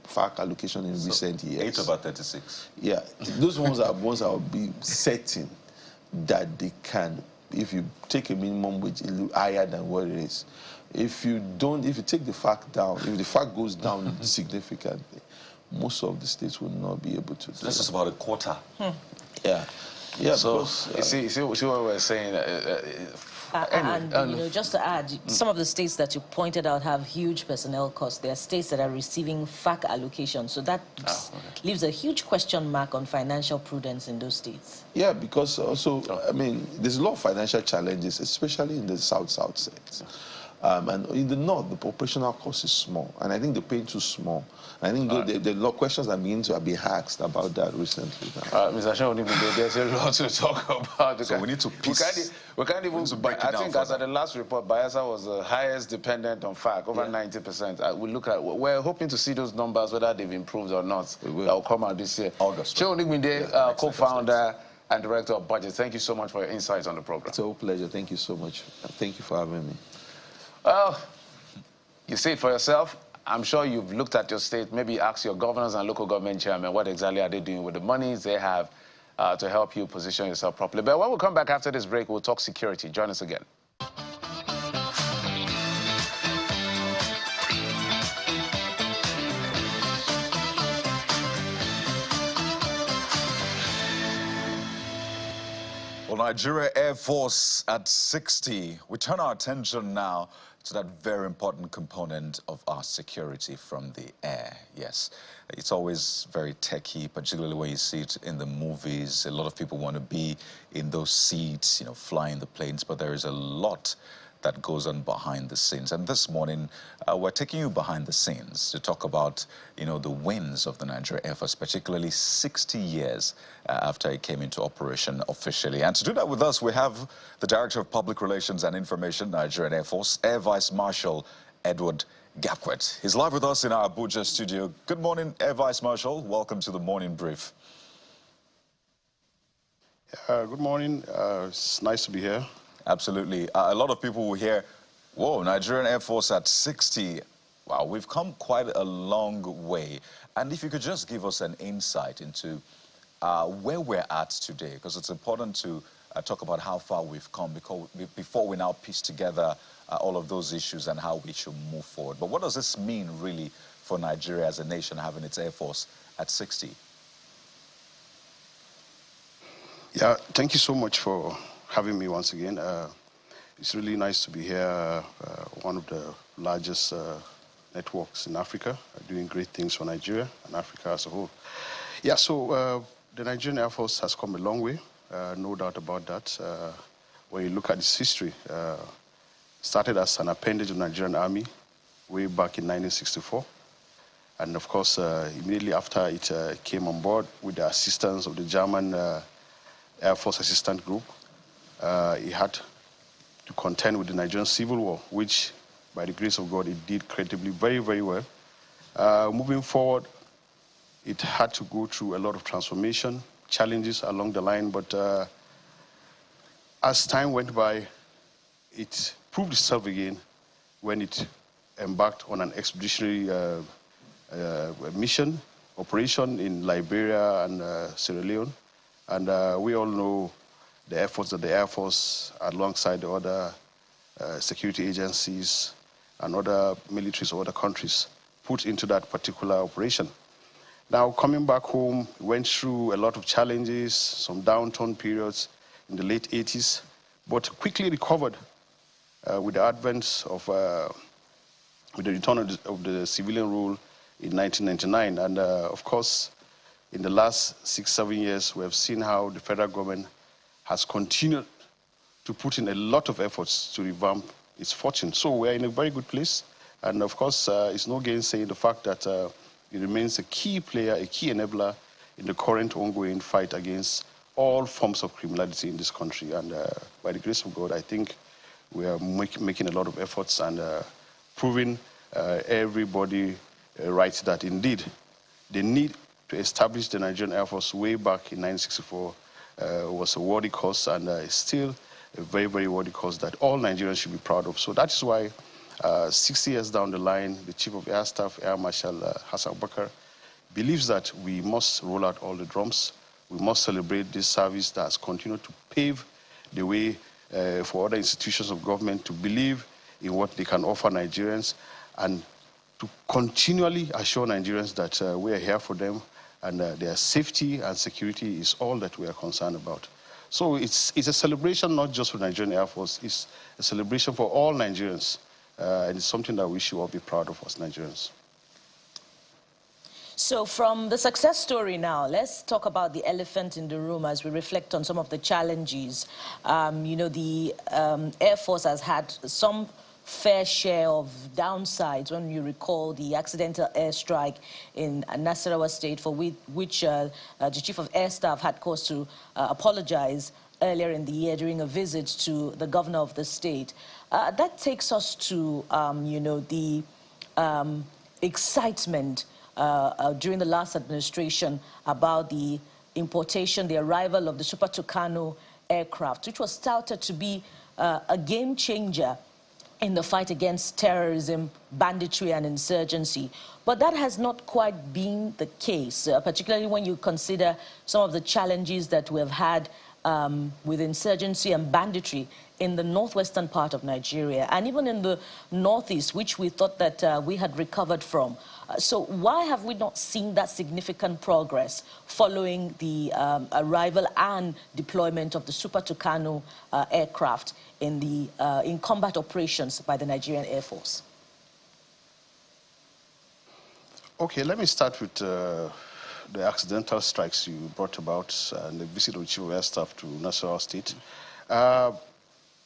[SPEAKER 9] FARC allocation in recent years.
[SPEAKER 3] 8 over 36.
[SPEAKER 9] Yeah, those ones are ones that will be certain that they can. If you take a minimum wage higher than what it is, if you take the FARC down, if the FARC goes down significantly, most of the states will not be able to do
[SPEAKER 3] This is about a quarter.
[SPEAKER 9] Yeah. Yeah,
[SPEAKER 1] so you see what we're saying.
[SPEAKER 2] And just to add, some of the states that you pointed out have huge personnel costs. There are states that are receiving FAC allocation, so that leaves a huge question mark on financial prudence in those states.
[SPEAKER 9] Yeah, because also, I mean, there's a lot of financial challenges, especially in the South states. And in the north, the operational cost is small, and I think they're paying too small. I think the lot of questions are beginning to be asked about that recently.
[SPEAKER 1] Mr. Sean, there's a lot to talk about.
[SPEAKER 3] So we need to piece.
[SPEAKER 1] We can't even. I think as at the last report, Bayelsa was the highest dependent on FAC, over 90%. We're hoping to see those numbers, whether they've improved or not. That will come out this year.
[SPEAKER 3] August.
[SPEAKER 1] Sean Igwinde, co-founder and director of budget. Thank you so much for your insights on the program.
[SPEAKER 9] It's a pleasure. Thank you so much. Thank you for having me.
[SPEAKER 1] Well, you see it for yourself. I'm sure you've looked at your state, maybe ask your governors and local government chairmen what exactly are they doing with the monies they have to help you position yourself properly. But when we come back after this break, we'll talk security. Join us again.
[SPEAKER 3] Well, Nigeria Air Force at 60. We turn our attention now to that very important component of our security from the air. Yes, it's always very techy, particularly when you see it in the movies. A lot of people want to be in those seats, flying the planes, but there is a lot that goes on behind the scenes. And this morning, we're taking you behind the scenes to talk about, the wins of the Nigeria Air Force, particularly 60 years after it came into operation officially. And to do that with us, we have the Director of Public Relations and Information, Nigerian Air Force, Air Vice Marshal Edward Gapquet. He's live with us in our Abuja studio. Good morning, Air Vice Marshal. Welcome to the Morning Brief.
[SPEAKER 10] Good morning. It's nice to be here.
[SPEAKER 3] Absolutely. A lot of people will hear, whoa, Nigerian Air Force at 60. Wow, we've come quite a long way. And if you could just give us an insight into where we're at today, because it's important to talk about how far we've come before we now piece together all of those issues and how we should move forward. But what does this mean really for Nigeria as a nation having its Air Force at 60?
[SPEAKER 10] Yeah, thank you so much for having me once again. It's really nice to be here. One of the largest networks in Africa, doing great things for Nigeria and Africa as a whole. Yeah, so the Nigerian Air Force has come a long way, no doubt about that. When you look at its history, started as an appendage of the Nigerian Army way back in 1964. And of course, immediately after it came on board with the assistance of the German Air Force Assistant Group, it had to contend with the Nigerian Civil War, which, by the grace of God, it did creditably very, very well. Moving forward, it had to go through a lot of transformation, challenges along the line, but as time went by, it proved itself again when it embarked on an expeditionary mission, operation in Liberia and Sierra Leone. And we all know the efforts that the Air Force, alongside the other security agencies and other militaries of other countries, put into that particular operation. Now, coming back home, we went through a lot of challenges, some downturn periods in the late 80s, but quickly recovered with the advent of, with the return of the civilian rule in 1999. And of course, in the last 6-7 years, we have seen how the federal government has continued to put in a lot of efforts to revamp its fortune. So we're in a very good place. And of course, it's no gainsaying the fact that it remains a key player, a key enabler in the current ongoing fight against all forms of criminality in this country. And by the grace of God, I think we are making a lot of efforts and proving everybody right that indeed the need to establish the Nigerian Air Force way back in 1964 was a worthy cause, and is still a very, very worthy cause that all Nigerians should be proud of. So that is why 60 years down the line, the Chief of Air Staff, Air Marshal Hassan Bakar, believes that we must roll out all the drums. We must celebrate this service that has continued to pave the way for other institutions of government to believe in what they can offer Nigerians and to continually assure Nigerians that we are here for them and their safety and security is all that we are concerned about. So it's a celebration not just for the Nigerian Air Force, it's a celebration for all Nigerians. And it's something that we should all be proud of as Nigerians.
[SPEAKER 2] So from the success story now, let's talk about the elephant in the room as we reflect on some of the challenges. You know, the Air Force has had some fair share of downsides. When you recall the accidental airstrike in Nasarawa State, for which the Chief of Air Staff had cause to apologize earlier in the year during a visit to the governor of the state. That takes us to, you know, the excitement during the last administration about the importation, the arrival of the Super Tucano aircraft, which was touted to be a game changer in the fight against terrorism, banditry, and insurgency. But that has not quite been the case, particularly when you consider some of the challenges that we have had with insurgency and banditry in the northwestern part of Nigeria, and even in the northeast, which we thought that we had recovered from. So why have we not seen that significant progress following the arrival and deployment of the Super Tucano aircraft in combat operations by the Nigerian Air Force?
[SPEAKER 10] Okay, let me start with the accidental strikes you brought about and the visit of the Chief of Air Staff to Nasarawa State.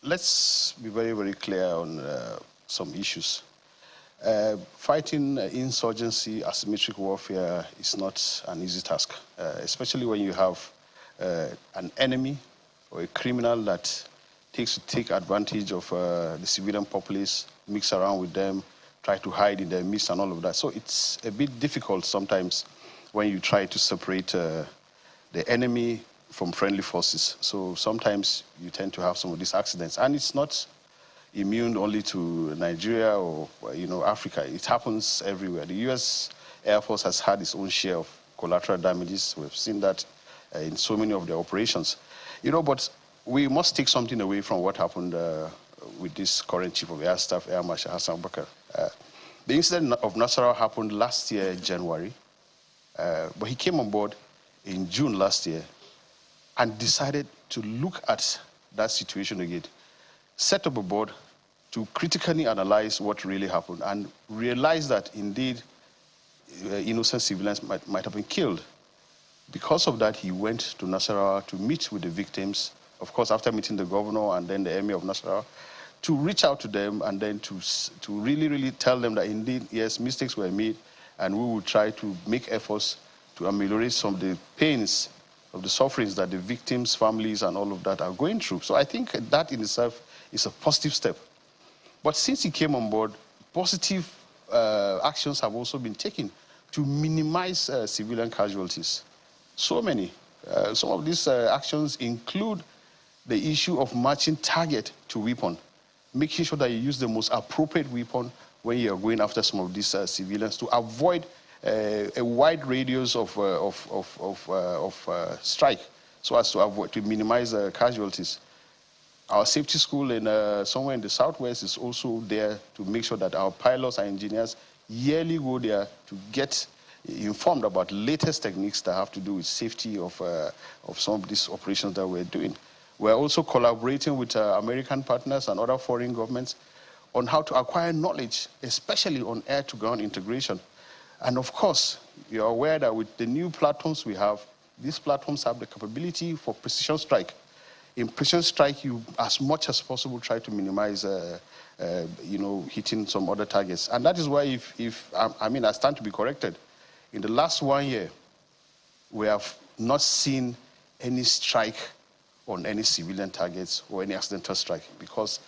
[SPEAKER 10] Let's be very, very clear on some issues. Fighting insurgency, asymmetric warfare is not an easy task, especially when you have an enemy or a criminal that take advantage of the civilian populace, mix around with them, try to hide in their midst and all of that. So it's a bit difficult sometimes when you try to separate the enemy from friendly forces. So sometimes you tend to have some of these accidents. And it's not immune only to Nigeria or, you know, Africa. It happens everywhere. The U.S. Air Force has had its own share of collateral damages. We've seen that in so many of their operations. You know, but we must take something away from what happened with this current Chief of Air Staff, Air Marshal Hassan Bakar. The incident of Nasarawa happened last year, January, but he came on board in June last year and decided to look at that situation again, set up a board to critically analyze what really happened and realize that indeed innocent civilians might have been killed. Because of that, he went to Nasarawa to meet with the victims, of course, after meeting the governor and then the emir of Nasarawa, to reach out to them and then to really, really tell them that indeed, yes, mistakes were made, and we will try to make efforts to ameliorate some of the pains of the sufferings that the victims' families and all of that are going through. So I think that in itself is a positive step. But since he came on board, positive actions have also been taken to minimize civilian casualties. So many. Some of these actions include the issue of matching target to weapon, making sure that you use the most appropriate weapon when you are going after some of these civilians to avoid a wide radius of strike, so as to minimize casualties. Our safety school in somewhere in the southwest is also there to make sure that our pilots and engineers yearly go there to get informed about latest techniques that have to do with safety of some of these operations that we're doing. We're also collaborating with American partners and other foreign governments on how to acquire knowledge, especially on air-to-ground integration. And of course, you're aware that with the new platforms we have, these platforms have the capability for precision strike. In precision strike, you, as much as possible, try to minimize, hitting some other targets. And that is why, I stand to be corrected. In the last 1 year, we have not seen any strike on any civilian targets or any accidental strike, because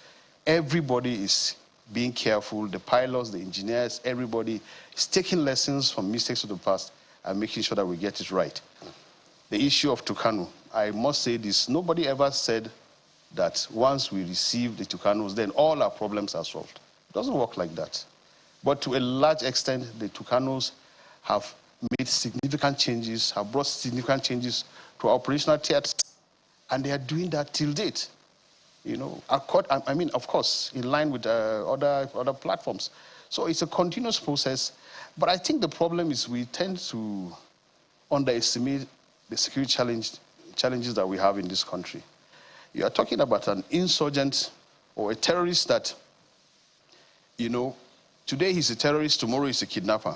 [SPEAKER 10] everybody is being careful. The pilots, the engineers, everybody is taking lessons from mistakes of the past and making sure that we get it right. The issue of Tucano, I must say this, nobody ever said that once we receive the Tucanos, then all our problems are solved. It doesn't work like that. But to a large extent, the Tucanos have made significant changes, have brought significant changes to our operational theaters, and they are doing that till date. Of course, in line with other platforms. So it's a continuous process. But I think the problem is we tend to underestimate the security challenges that we have in this country. You are talking about an insurgent or a terrorist that, today he's a terrorist, tomorrow he's a kidnapper.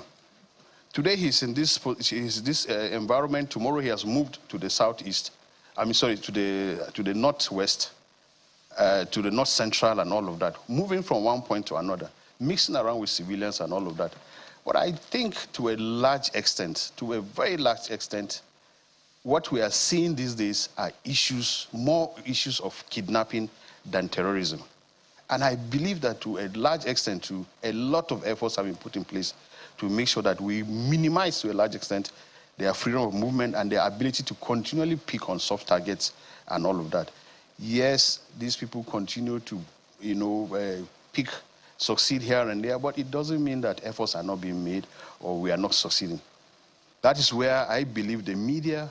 [SPEAKER 10] Today he's in this environment, tomorrow he has moved to the southeast. To the northwest, to the north central and all of that, moving from one point to another, mixing around with civilians and all of that. But I think to a large extent, to a very large extent, what we are seeing these days are more issues of kidnapping than terrorism. And I believe that to a large extent, a lot of efforts have been put in place to make sure that we minimize to a large extent their freedom of movement and their ability to continually pick on soft targets and all of that. Yes, these people continue to, succeed here and there, but it doesn't mean that efforts are not being made or we are not succeeding. That is where I believe the media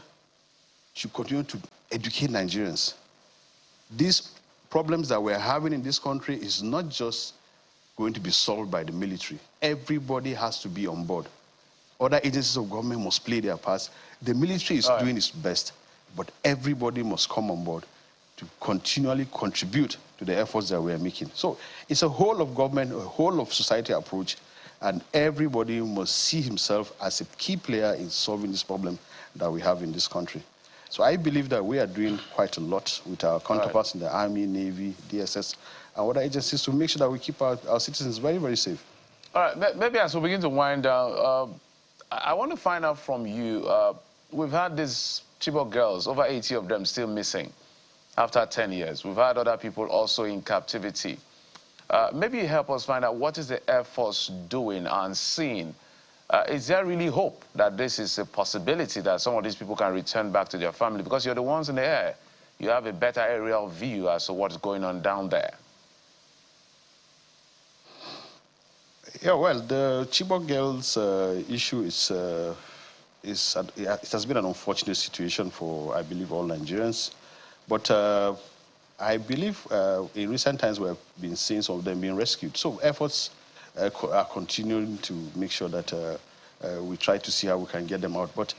[SPEAKER 10] should continue to educate Nigerians. These problems that we're having in this country is not just going to be solved by the military. Everybody has to be on board. Other agencies of government must play their parts. The military is doing its best, but everybody must come on board to continually contribute to the efforts that we're making. So it's a whole of government, a whole of society approach, and everybody must see himself as a key player in solving this problem that we have in this country. So I believe that we are doing quite a lot with our counterparts in the Army, Navy, DSS, and other agencies to make sure that we keep our citizens very, very safe.
[SPEAKER 1] All right, maybe as we begin to wind down, I want to find out from you, we've had these Chibok girls, over 80 of them still missing after 10 years. We've had other people also in captivity. Maybe help us find out what is the Air Force doing and seeing. Is there really hope that this is a possibility that some of these people can return back to their family? Because you're the ones in the air. You have a better aerial view as to what's going on down there.
[SPEAKER 10] Yeah, well, the Chibok girls issue it has been an unfortunate situation for, I believe, all Nigerians. But I believe in recent times we have been seeing some of them being rescued. So efforts are continuing to make sure that we try to see how we can get them out. But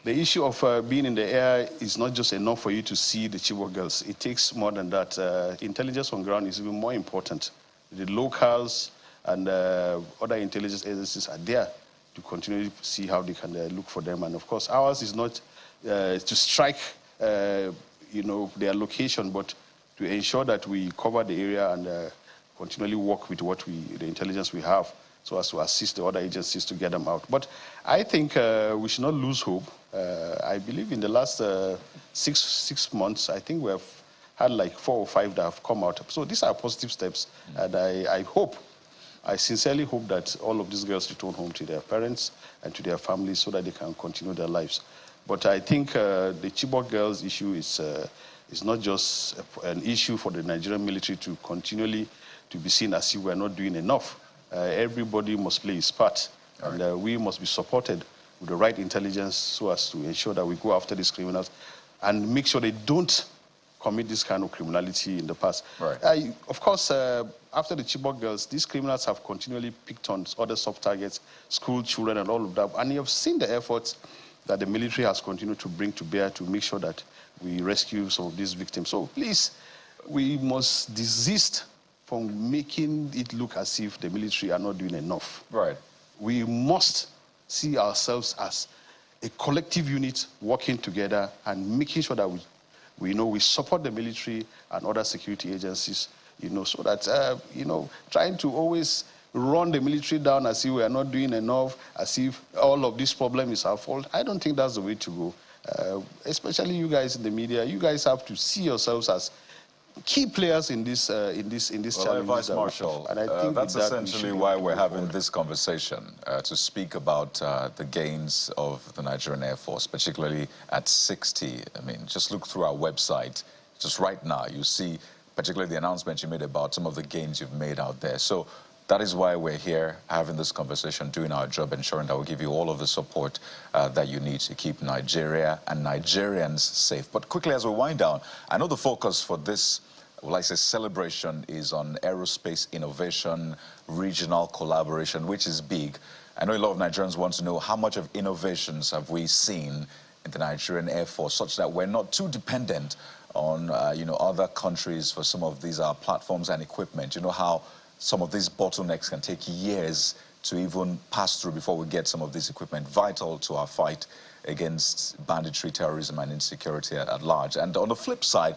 [SPEAKER 10] the issue of being in the air is not just enough for you to see the Chibok girls. It takes more than that. Intelligence on ground is even more important. The locals and other intelligence agencies are there to continue to see how they can look for them. And of course, ours is not to strike, their location, but to ensure that we cover the area and continually work with the intelligence we have, so as to assist the other agencies to get them out. But I think we should not lose hope. I believe in the last six months, I think we have had like 4 or 5 that have come out. So these are positive steps, and I sincerely hope that all of these girls return home to their parents and to their families so that they can continue their lives. But I think the Chibok girls issue is not just an issue for the Nigerian military to continually to be seen as if we're not doing enough. Everybody must play his part, and we must be supported with the right intelligence so as to ensure that we go after these criminals and make sure they don't commit this kind of criminality in the past.
[SPEAKER 3] Right.
[SPEAKER 10] Of course, after the Chibok girls, these criminals have continually picked on other soft targets, school children and all of that. And you have seen the efforts that the military has continued to bring to bear to make sure that we rescue some of these victims. So please, we must desist from making it look as if the military are not doing enough.
[SPEAKER 3] Right.
[SPEAKER 10] We must see ourselves as a collective unit working together and making sure that we support the military and other security agencies, so that, trying to always run the military down as if we are not doing enough, as if all of this problem is our fault. I don't think that's the way to go. Especially you guys in the media, you guys have to see yourselves as key players in this challenge.
[SPEAKER 3] Vice Marshal,
[SPEAKER 10] and I think
[SPEAKER 3] that's essentially why we're having this conversation, to speak about the gains of the Nigerian Air Force, particularly at 60. I mean, just look through our website. Just right now, you see particularly the announcement you made about some of the gains you've made out there. So that is why we're here having this conversation, doing our job, ensuring that we'll give you all of the support that you need to keep Nigeria and Nigerians safe. But quickly, as we wind down, I know the focus for this, celebration is on aerospace innovation, regional collaboration, which is big. I know a lot of Nigerians want to know how much of innovations have we seen in the Nigerian Air Force, such that we're not too dependent on, other countries for some of these platforms and equipment. You know how some of these bottlenecks can take years to even pass through before we get some of this equipment, vital to our fight against banditry, terrorism, and insecurity at large. And on the flip side,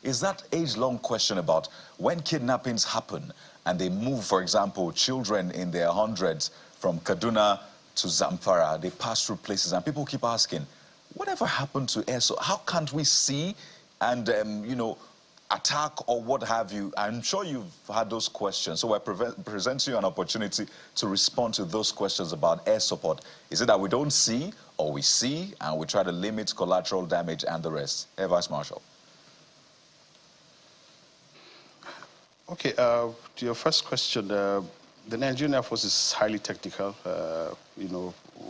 [SPEAKER 3] is that age-long question about when kidnappings happen and they move, for example, children in their hundreds from Kaduna to Zamfara, they pass through places, and people keep asking, whatever happened to air? So how can't we see and, attack or what have you? I'm sure you've had those questions. So we're presenting you an opportunity to respond to those questions about air support. Is it that we don't see, or we see and we try to limit collateral damage and the rest? Air Vice Marshal.
[SPEAKER 10] Okay, to your first question, the Nigerian Air Force is highly technical.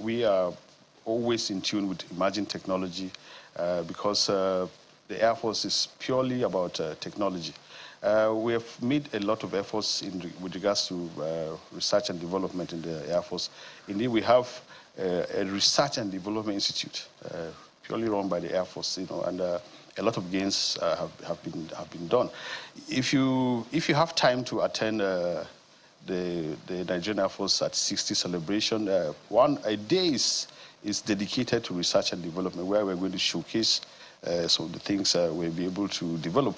[SPEAKER 10] We are always in tune with emerging technology because the Air Force is purely about technology. We have made a lot of efforts with regards to research and development in the Air Force. Indeed, we have a research and development institute purely run by the Air Force, and a lot of gains have been done. If you have time to attend the Nigerian Air Force at 60 celebration, a day is dedicated to research and development, where we're going to showcase some of the things we'll be able to develop,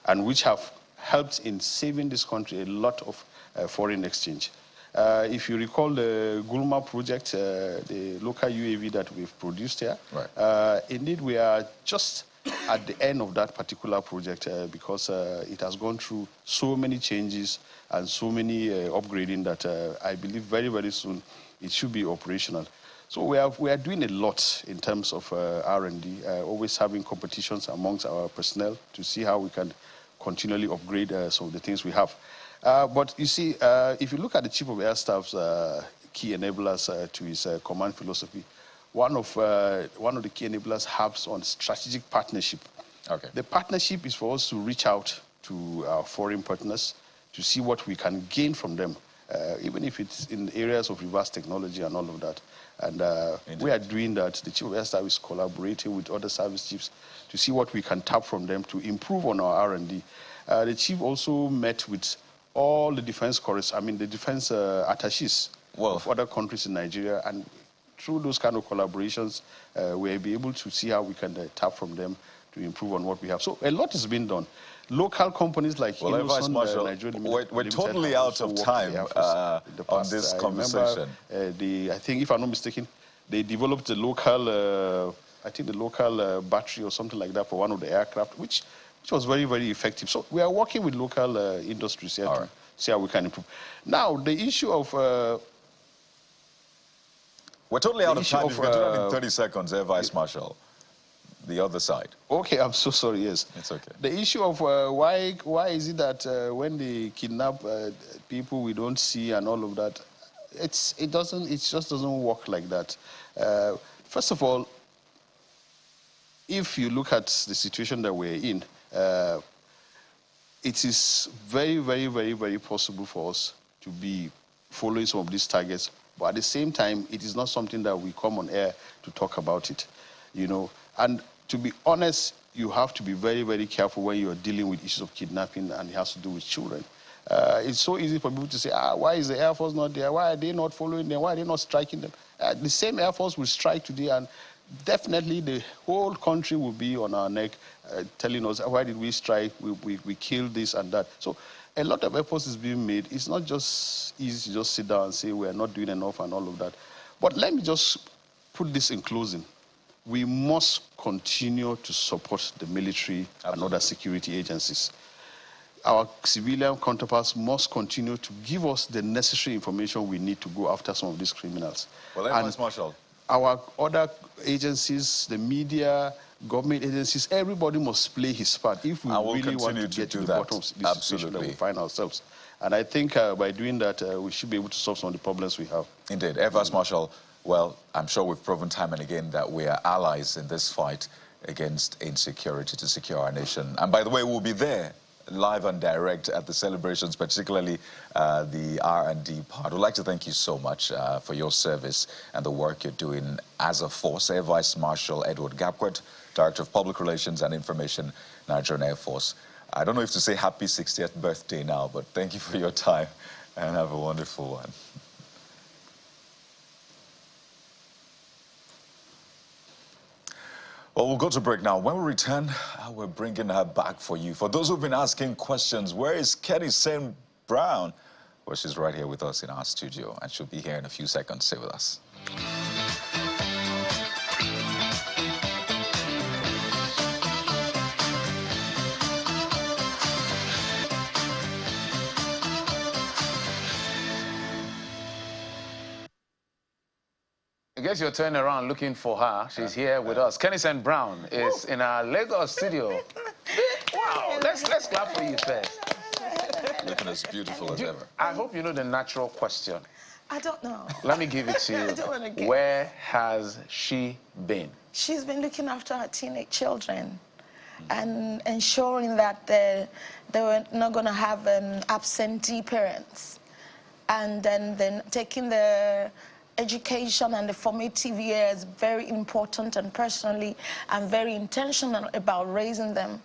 [SPEAKER 10] and which have helped in saving this country a lot of foreign exchange. If you recall the Gulma project, the local UAV that we've produced here,
[SPEAKER 3] right.
[SPEAKER 10] Indeed we are just at the end of that particular project because it has gone through so many changes and so many upgrading that I believe very, very soon it should be operational. So we are doing a lot in terms of R&D, always having competitions amongst our personnel to see how we can continually upgrade some of the things we have. But you see, if you look at the Chief of Air Staff's key enablers to his command philosophy, one of the key enablers has on strategic partnership.
[SPEAKER 3] Okay.
[SPEAKER 10] The partnership is for us to reach out to our foreign partners to see what we can gain from them, even if it's in areas of reverse technology and all of that. And we are doing that. The Chief of Air Staff is collaborating with other service chiefs to see what we can tap from them to improve on our R&D. The Chief also met with all the defense attaches of other countries in Nigeria, and through those kind of collaborations, we'll be able to see how we can tap from them to improve on what we have. So a lot is being done. Local companies like Innocent, Nigeria Limited,
[SPEAKER 3] we're totally out of time on this conversation.
[SPEAKER 10] I think, if I'm not mistaken, they developed a local, I think the local battery or something like that for one of the aircraft, which was very, very effective. So we are working with local industries here to see how we can improve. Now, the issue of...
[SPEAKER 3] we're totally out of time. If you can do that in 30 seconds, Vice Marshal. The other side.
[SPEAKER 10] Okay, I'm so sorry, yes.
[SPEAKER 3] It's okay.
[SPEAKER 10] The issue of why is it that when they kidnap people we don't see and all of that, it just doesn't work like that. First of all, if you look at the situation that we're in, it is very, very, very, very possible for us to be following some of these targets, but at the same time, it is not something that we come on air to talk about it, you know. And to be honest, you have to be very, very careful when you're dealing with issues of kidnapping and it has to do with children. It's so easy for people to say, why is the Air Force not there? Why are they not following them? Why are they not striking them? The same Air Force will strike today, and definitely the whole country will be on our neck telling us, why did we strike? We killed this and that. So a lot of efforts is being made. It's not just easy to just sit down and say we're not doing enough and all of that. But let me just put this in closing. We must continue to support the military and other security agencies. Our civilian counterparts must continue to give us the necessary information we need to go after some of these criminals.
[SPEAKER 3] Well, Vice Marshal.
[SPEAKER 10] Our other agencies, the media, government agencies, everybody must play his part if we really want to get to the bottom of this situation that we find ourselves. And I think by doing that, we should be able to solve some of the problems we have.
[SPEAKER 3] Indeed. Vice Marshal, well, I'm sure we've proven time and again that we are allies in this fight against insecurity to secure our nation. And by the way, we'll be there live and direct at the celebrations, particularly the R&D part. We'd like to thank you so much for your service and the work you're doing as a force. Air Vice Marshal Edward Gapquet, Director of Public Relations and Information, Nigerian Air Force. I don't know if to say happy 60th birthday now, but thank you for your time and have a wonderful one. Well, we'll go to break now. When we return, we're bringing her back for you. For those who've been asking questions, where is Kenny St. Brown? Well, she's right here with us in our studio, and she'll be here in a few seconds. Stay with us.
[SPEAKER 1] I guess you're turning around looking for her. She's here with us. Kenny St. Brown is in our Lagos studio. Wow, let's clap for you first.
[SPEAKER 3] Looking as beautiful as ever.
[SPEAKER 1] I hope you know the natural question.
[SPEAKER 11] I don't know.
[SPEAKER 1] Let me give it to you.
[SPEAKER 11] I don't want to get...
[SPEAKER 1] Where has she been?
[SPEAKER 11] She's been looking after her teenage children and ensuring that they were not going to have absentee parents. And then taking the education and the formative years very important, and personally I'm very intentional about raising them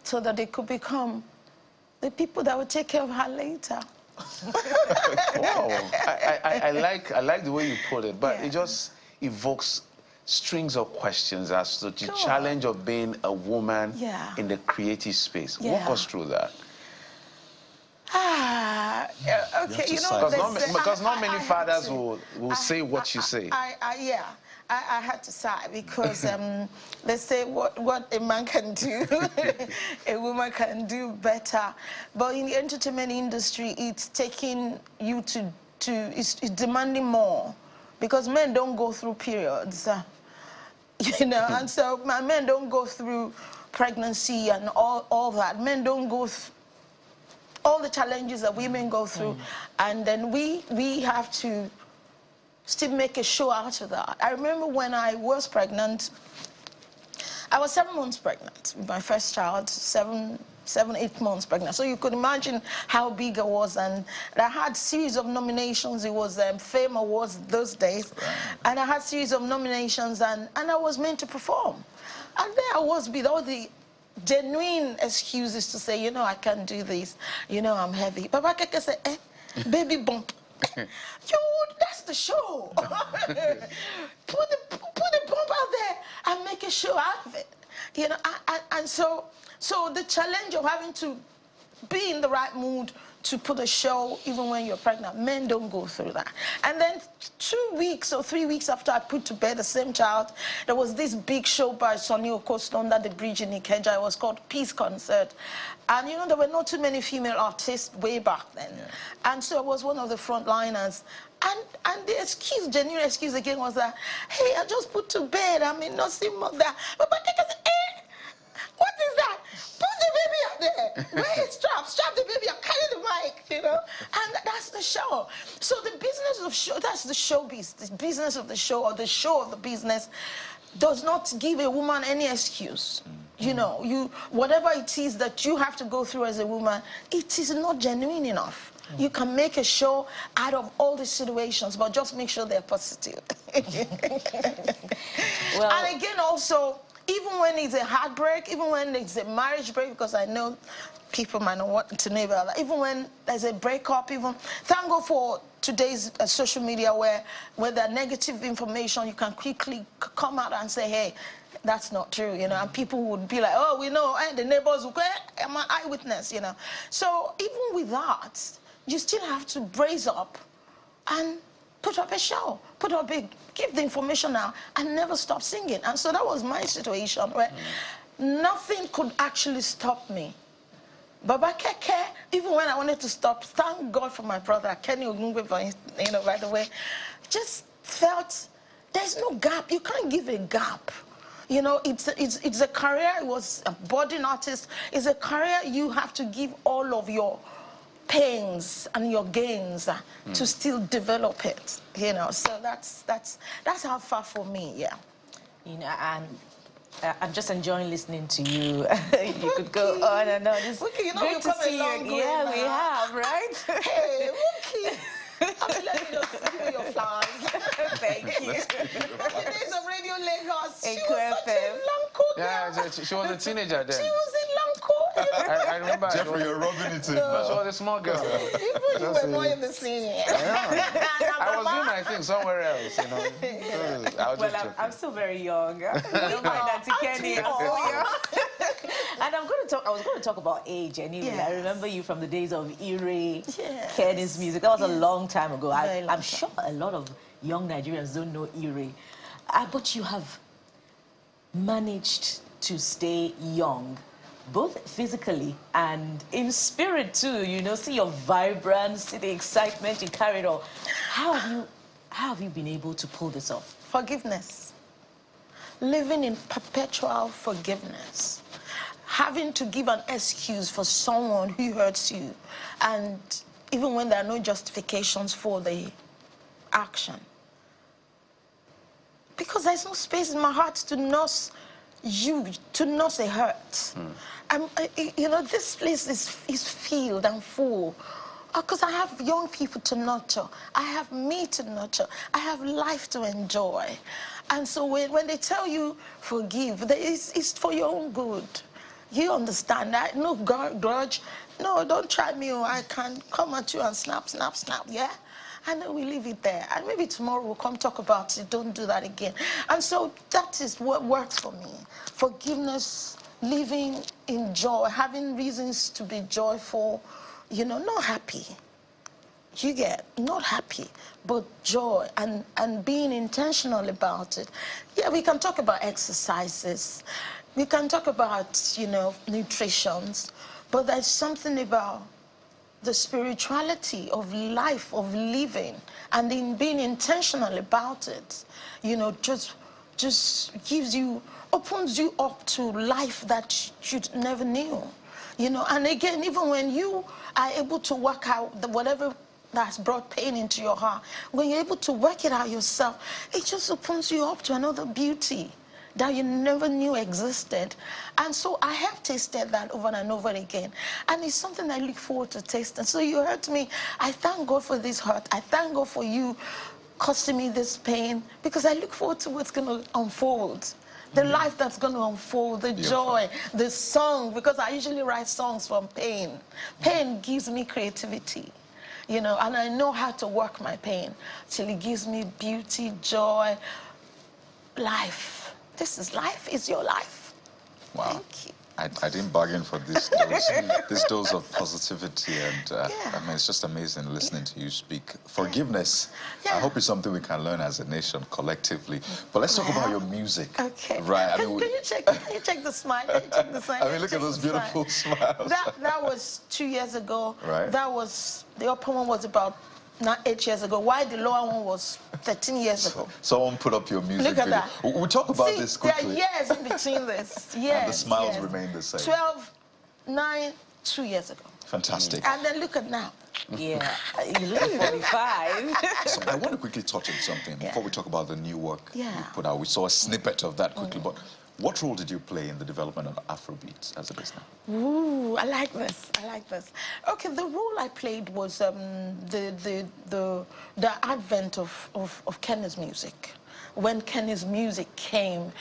[SPEAKER 11] so that they could become the people that will take care of her later.
[SPEAKER 1] Wow, I like the way you put it, but it just evokes strings of questions as to the challenge of being a woman in the creative space. Walk us through that.
[SPEAKER 11] Okay, you know,
[SPEAKER 1] because not many fathers will say what you say.
[SPEAKER 11] I had to sigh because they say what a man can do, a woman can do better. But in the entertainment industry, it's taking you it's demanding more, because men don't go through periods, you know, and so men don't go through pregnancy and all that. Men don't go through all the challenges that women go through, and then we have to still make a show out of that. I remember when I was pregnant, I was 7 months pregnant with my first child, 8 months pregnant. So you could imagine how big I was, and I had a series of nominations. It was Fame Awards those days, and I had a series of nominations, and I was meant to perform. And there I was with all the genuine excuses to say, you know, I can't do this, you know, I'm heavy. Papa Keke said, baby bump. That's the a show. put the bomb out there and make a show out of it. You know, and so the challenge of having to be in the right mood to put a show even when you're pregnant, men don't go through that. And then 2 weeks or 3 weeks after I put to bed the same child, there was this big show by Sonny Okosto under the bridge in Ikeja. It was called Peace Concert. And you know, there were not too many female artists way back then. Yeah. And so I was one of the frontliners. And the excuse, genuine excuse again was that, hey, I just put to bed, I'm a nursing mother. But my kid said, what is that? Put the baby out there. Where is strap the baby up, carry the mic, you know? And that's the show. So the business of show, that's the showbiz. The business of the show, or the show of the business, does not give a woman any excuse. You know, whatever it is that you have to go through as a woman, it is not genuine enough. You can make a show out of all the situations, but just make sure they're positive.
[SPEAKER 2] Well,
[SPEAKER 11] and again, also, even when it's a heartbreak, even when it's a marriage break, because I know people might not want to know about that, even when there's a breakup, even, thank God for today's social media where there are negative information, you can quickly come out and say, hey, that's not true, you know, and people would be like, oh, we know, and the neighbors will go, I'm an eyewitness, you know. So even with that, you still have to brace up and put up a show, give the information out, and never stop singing. And so that was my situation where nothing could actually stop me. Baba Keke, even when I wanted to stop, thank God for my brother, Kenny Ogungwe, you know, by the way, just felt there's no gap. You can't give a gap. You know, it's a career. It was a budding artist. It's a career you have to give all of your pains and your gains to still develop it. You know, so that's how far for me. Yeah.
[SPEAKER 2] You know, and I'm just enjoying listening to you. You could go on and on. It's
[SPEAKER 11] you know,
[SPEAKER 2] great to see you. Yeah, we have, right?
[SPEAKER 11] Hey, Wookie. Let me just give you your flowers.
[SPEAKER 2] Thank you.
[SPEAKER 11] Back in the days of Radio Lagos, she
[SPEAKER 2] was such a
[SPEAKER 11] Lanko.
[SPEAKER 1] Yeah, she was a teenager then.
[SPEAKER 11] She was in Lanko.
[SPEAKER 1] I remember.
[SPEAKER 3] Jeffrey, you're rubbing it in.
[SPEAKER 1] No, she was a small girl.
[SPEAKER 11] Even you were not in the scene.
[SPEAKER 1] I was doing my thing somewhere else, you know.
[SPEAKER 2] Well, I'm still very young. I don't mind Auntie Kenny. I'm still young. And I was going to talk about age anyway. Yes. I remember you from the days of Ire, yes. Kenny's music. That was a long time ago. I'm sure a lot of young Nigerians don't know Ire. But you have managed to stay young, both physically and in spirit too. You know, see your vibrance, see the excitement you carried on. How have you been able to pull this off?
[SPEAKER 11] Forgiveness. Living in perpetual forgiveness. Having to give an excuse for someone who hurts you, and even when there are no justifications for the action. Because there's no space in my heart to nurse you, to nurse a hurt. You know, this place is filled and full. Because I have young people to nurture. I have me to nurture. I have life to enjoy. And so when they tell you forgive, it's for your own good. You understand that? No grudge. No, don't try me. I can come at you and snap, snap, snap, yeah? And then we leave it there. And maybe tomorrow we'll come talk about it. Don't do that again. And so that is what works for me. Forgiveness, living in joy, having reasons to be joyful, you know, not happy. You get not happy, but joy and being intentional about it. Yeah, we can talk about exercises. We can talk about, you know, nutrition, but there's something about the spirituality of life, of living, and in being intentional about it, you know, just gives you, opens you up to life that you never knew, you know. And again, even when you are able to work out whatever that's brought pain into your heart, when you're able to work it out yourself, it just opens you up to another beauty that you never knew existed. And so I have tasted that over and over again. And it's something I look forward to tasting. So you hurt me. I thank God for this hurt. I thank God for you causing me this pain, because I look forward to what's going to unfold. The life that's going to unfold, the joy, the song, because I usually write songs from pain. Pain gives me creativity. you know, and I know how to work my pain till it gives me beauty, joy, life. This is life, is your life.
[SPEAKER 3] Wow.
[SPEAKER 11] Thank you.
[SPEAKER 3] I didn't bargain for this dose of positivity, and I mean, it's just amazing listening to you speak. Forgiveness, I hope it's something we can learn as a nation collectively. But let's talk about your music.
[SPEAKER 11] Okay.
[SPEAKER 3] Right.
[SPEAKER 11] Can you check the smile? Can you check the smile?
[SPEAKER 3] I mean, look at those beautiful smiles.
[SPEAKER 11] That was 2 years ago.
[SPEAKER 3] Right.
[SPEAKER 11] That was, the upper one was about 8 years ago. Why the lower one was 13 years ago.
[SPEAKER 3] Someone put up your music
[SPEAKER 11] Look at
[SPEAKER 3] video.
[SPEAKER 11] that.
[SPEAKER 3] We'll talk about this quickly.
[SPEAKER 11] There are years in between this. Years.
[SPEAKER 3] And the smiles remain the same.
[SPEAKER 11] 12, 9, 2 years ago.
[SPEAKER 3] Fantastic.
[SPEAKER 11] And then look at now.
[SPEAKER 2] Yeah, you look 45.
[SPEAKER 3] So I want to quickly touch on something before we talk about the new work you put out. We saw a snippet of that quickly, but what role did you play in the development of Afrobeat as it is now?
[SPEAKER 11] Ooh, I like this. I like this. Okay, the role I played was the advent of Kenny's music. When Kenny's music came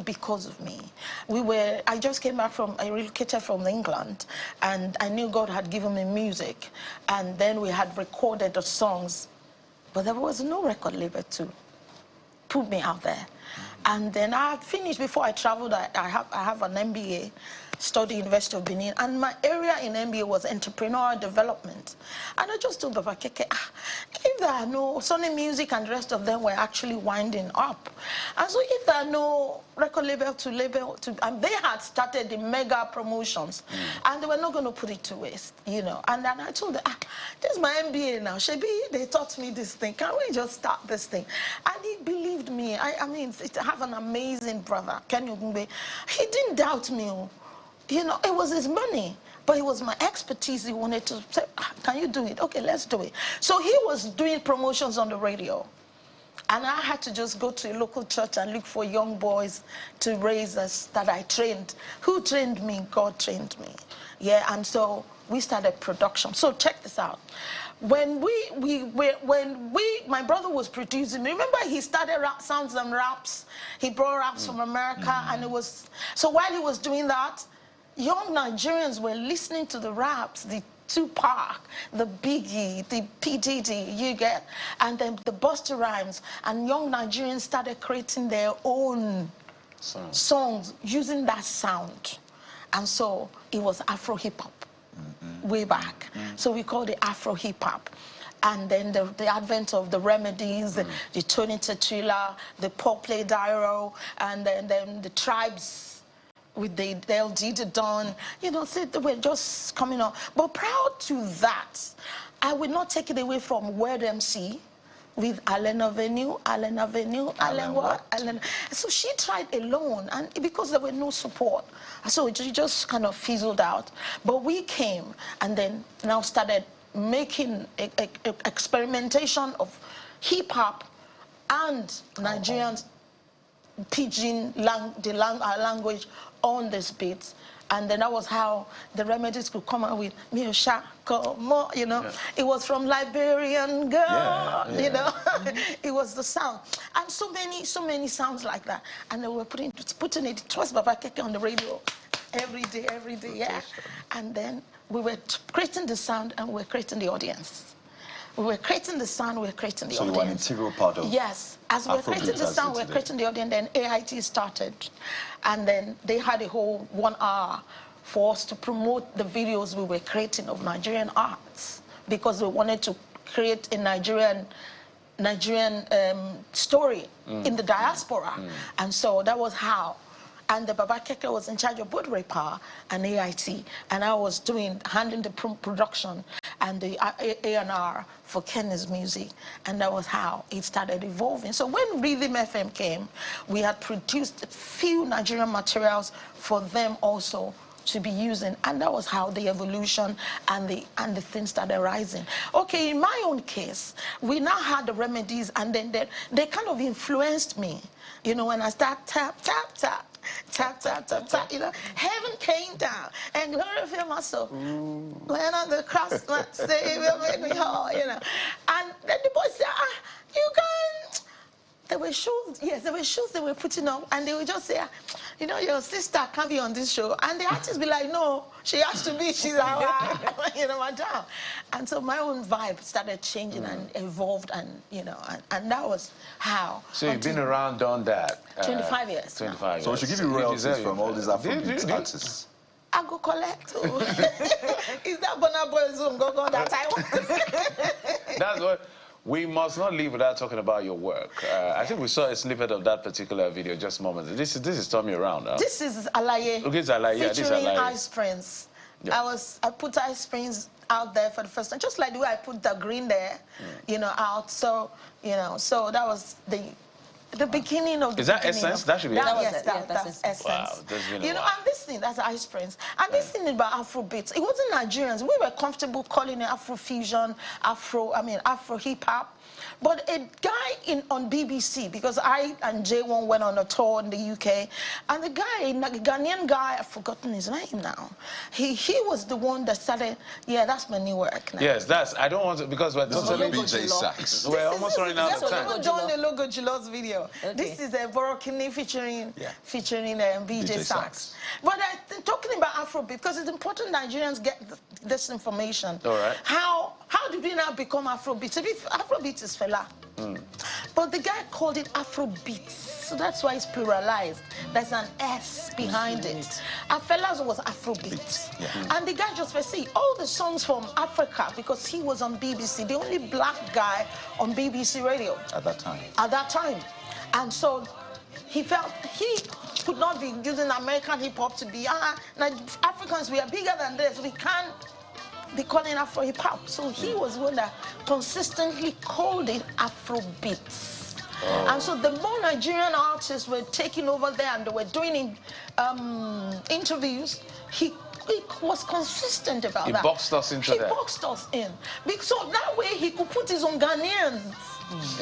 [SPEAKER 11] because of me. I just came back I relocated from England, and I knew God had given me music, and then we had recorded the songs, but there was no record label to put me out there. And then I had finished, before I traveled, I have an MBA, studied University of Benin, and my area in MBA was entrepreneurial development. And I just told Baba Keke, if there are no Sony Music and the rest of them were actually winding up. And so if there are no record label and they had started the mega promotions, and they were not going to put it to waste, you know. And then I told them, this is my MBA now. Shebi, they taught me this thing. Can we just start this thing? And he believed me. I mean, I have an amazing brother, Kenny Ogungbe. He didn't doubt me. You know, it was his money, but it was my expertise. He wanted to say, can you do it? Okay, let's do it. So he was doing promotions on the radio. And I had to just go to a local church and look for young boys to raise us that I trained. Who trained me? God trained me. Yeah, and so we started production. So check this out. When my brother was producing, remember he started rap sounds and raps. He brought raps from America, and it was, so while he was doing that, young Nigerians were listening to the raps, the Tupac, the Biggie, the P. Diddy, you get, and then the Busta Rhymes, and young Nigerians started creating their own songs using that sound. And so it was Afro hip-hop way back. So we called it Afro hip-hop. And then the advent of the Remedies, the Tony Tetula, the Paul Play Dairo, and then the Tribes, with the LG, the Don, you know, so they were just coming on. But prior to that, I would not take it away from Word MC with Allen Avenue, Allen what? Allen. So she tried alone, and because there were no support, so it just kind of fizzled out. But we came and then now started making experimentation of hip-hop and Nigerians pidgin our language on this beat. And then that was how the Remedies could come out with Miosha, Mo, you know. It was from Liberian Girl, you know. It was the sound. And so many sounds like that. And they were putting it, twice Baba Keke on the radio every day, yeah. And then we were creating the sound and we were creating the audience. We were creating the sound, we were creating the audience.
[SPEAKER 3] So you were an integral part of
[SPEAKER 11] Yes. As we were creating the sound, we were creating the audience, then AIT started. And then they had a whole 1 hour for us to promote the videos we were creating of Nigerian arts, because we wanted to create a Nigerian story in the diaspora. And so that was how. And the Baba Keke was in charge of both Power and AIT, and I was handling the production and the A&R for Kenny's music, and that was how it started evolving. So when Rhythm FM came, we had produced a few Nigerian materials for them also to be using, and that was how the evolution and the things started rising. Okay, in my own case, we now had the Remedies, and then they kind of influenced me. You know, when I start tap, tap, tap, tap, tap, tap, tap, you know, heaven came down and glory filled my soul. When on the cross, my Savior made me whole, you know. And then the boy said, you can there were shows, yes, there were shows they were putting up, and they would just say, you know, your sister can't be on this show. And the artists be like, no, she has to be, she's our, you know, madam. And so my own vibe started changing and evolved, and, you know, and that was how.
[SPEAKER 1] So you've been around, done that?
[SPEAKER 11] 25 years.
[SPEAKER 1] 25 years.
[SPEAKER 3] So we should give you royalties from all these Afrobeat artists.
[SPEAKER 11] I go collect. Is that Burna Boy Zoom go that I want?
[SPEAKER 1] That's what. We must not leave without talking about your work. I think we saw a snippet of that particular video just moments. This is Turn Me Around. Huh?
[SPEAKER 11] This is Alaye.
[SPEAKER 1] Okay, it's Alaye. Yeah, this is
[SPEAKER 11] featuring
[SPEAKER 1] Alaye.
[SPEAKER 11] Ice Prince.
[SPEAKER 1] Yeah.
[SPEAKER 11] I put Ice Prince out there for the first time, just like the way I put the Green there, you know, out. So, you know, so that was the beginning of the
[SPEAKER 1] Is that
[SPEAKER 11] beginning
[SPEAKER 1] Essence?
[SPEAKER 11] Of,
[SPEAKER 1] That should be
[SPEAKER 11] Essence.
[SPEAKER 1] Essence.
[SPEAKER 11] That's Essence.
[SPEAKER 1] Wow, that's really
[SPEAKER 11] you know,
[SPEAKER 1] wild.
[SPEAKER 11] and this thing, that's Ice Prince. And this thing about Afrobeat, it wasn't Nigerians. We were comfortable calling it Afrofusion, Afro hip-hop. But a guy on BBC, because I and J1 went on a tour in the UK, and the guy, a Ghanaian guy, I've forgotten his name now. He was the one that started, yeah, that's my new work now.
[SPEAKER 1] Yes, I don't want to, because we're totally...
[SPEAKER 3] BJ Sachs.
[SPEAKER 1] We're almost running out of time.
[SPEAKER 11] We're doing the Logo Julos video.
[SPEAKER 2] Okay.
[SPEAKER 11] This is a Borokini featuring BJ Sachs. But talking about Afrobeat, because it's important Nigerians get this information.
[SPEAKER 1] All right.
[SPEAKER 11] How did we now become Afrobeat? So Afrobeat is Fela. But the guy called it Afrobeat, so that's why it's pluralized. There's an S behind it. Fela's was Afrobeat. And the guy just said, see, all the songs from Africa, because he was on BBC, the only black guy on BBC radio.
[SPEAKER 3] At that time.
[SPEAKER 11] At that time. And so he felt he could not be using American hip-hop to be, Africans, we are bigger than this, we can't be calling Afro hip-hop. So he was one that consistently called it Afrobeats. And so the more Nigerian artists were taking over there and they were doing interviews, he was consistent about that.
[SPEAKER 1] He boxed us into that.
[SPEAKER 11] He boxed us in. So that way he could put his own Ghanaian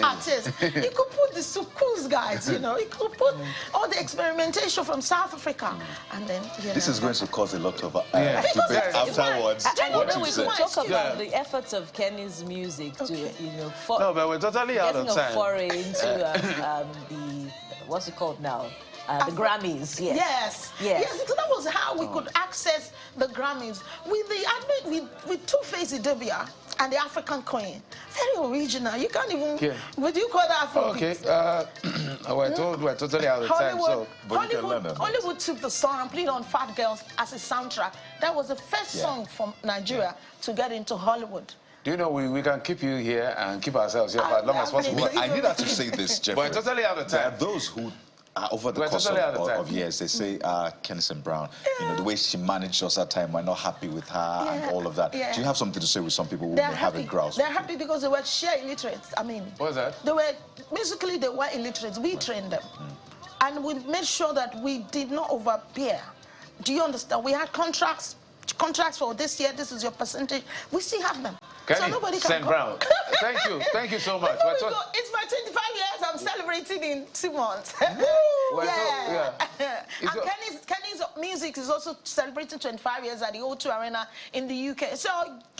[SPEAKER 11] artists. He could put the Sukus guys, you know. He could put all the experimentation from South Africa. And then, you know,
[SPEAKER 3] This is going to cause a lot of
[SPEAKER 1] Yeah.
[SPEAKER 3] debate afterwards.
[SPEAKER 2] I
[SPEAKER 3] What
[SPEAKER 2] know
[SPEAKER 3] you
[SPEAKER 2] we
[SPEAKER 3] said.
[SPEAKER 2] could talk about the efforts of Kenny's music to, you know,
[SPEAKER 1] No, but we're totally out of
[SPEAKER 2] getting a
[SPEAKER 1] time.
[SPEAKER 2] foray into the, what's it called now? The Grammys, yes.
[SPEAKER 11] Yes, because that was how we could access the Grammys. With Two-Face Idibia and the African Queen. Very original. You can't even, would you call that Afrobeat?
[SPEAKER 1] Okay, we're totally out of time, so...
[SPEAKER 11] Hollywood took the song and put it on Fat Girls as a soundtrack. That was the first song from Nigeria to get into Hollywood.
[SPEAKER 1] Do you know, we can keep you here and keep ourselves here for as long as possible.
[SPEAKER 3] Well, I need her to say this, Jeffrey.
[SPEAKER 1] We're totally out of time.
[SPEAKER 3] There are those who... over the course of years, they say, Kennison Brown, you know, the way she managed us at time, we're not happy with her and all of that. Do you have something to say with some people who may have a grouse?
[SPEAKER 11] They're happy because they were sheer illiterates. I mean,
[SPEAKER 1] what was that?
[SPEAKER 11] They were, musically, they were illiterates. We trained them. And we made sure that we did not overbear. Do you understand? We had contracts for this year, this is your percentage. We still have them.
[SPEAKER 1] Kenny,
[SPEAKER 11] so nobody can
[SPEAKER 1] Brown. Thank you so much.
[SPEAKER 11] It's my 25 years, I'm celebrating in 2 months. And Kenny's music is also celebrating 25 years at the O2 Arena in the UK. So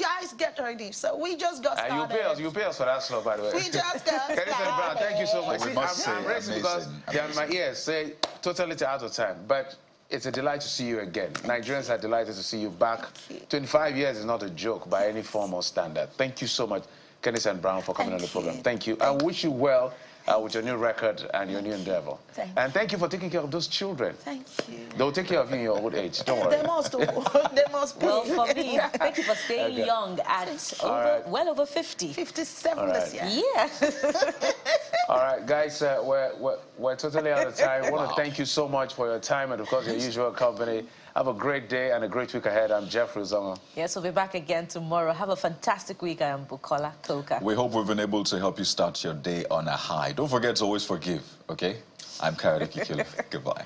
[SPEAKER 11] guys, get ready. So we just got started.
[SPEAKER 1] You pay us for that slot, by the way.
[SPEAKER 11] We just got started.
[SPEAKER 1] Kenny Brown, thank you so much.
[SPEAKER 3] I'm
[SPEAKER 1] racing because my ears say totally out of time. But it's a delight to see you again. Nigerians are delighted to see you back. 25 years is not a joke by any form or standard. Thank you so much, Kennison Brown, for coming on the program. Thank you. I wish you well with your new record and your new endeavor. And thank you for taking care of those children.
[SPEAKER 11] Thank you.
[SPEAKER 1] They'll take care of you in your old age. Don't worry.
[SPEAKER 11] They must be.
[SPEAKER 2] Well, for me, thank you for staying young at well over 50.
[SPEAKER 11] 57 this year.
[SPEAKER 2] Yeah.
[SPEAKER 1] All right, guys, we're totally out of time. I want to thank you so much for your time and, of course, your usual company. Have a great day and a great week ahead. I'm Jeffrey Zongo.
[SPEAKER 2] Yes, we'll be back again tomorrow. Have a fantastic week. I am Bukola Toka.
[SPEAKER 3] We hope we've been able to help you start your day on a high. Don't forget to always forgive, okay? I'm Kayode Kikule. Goodbye.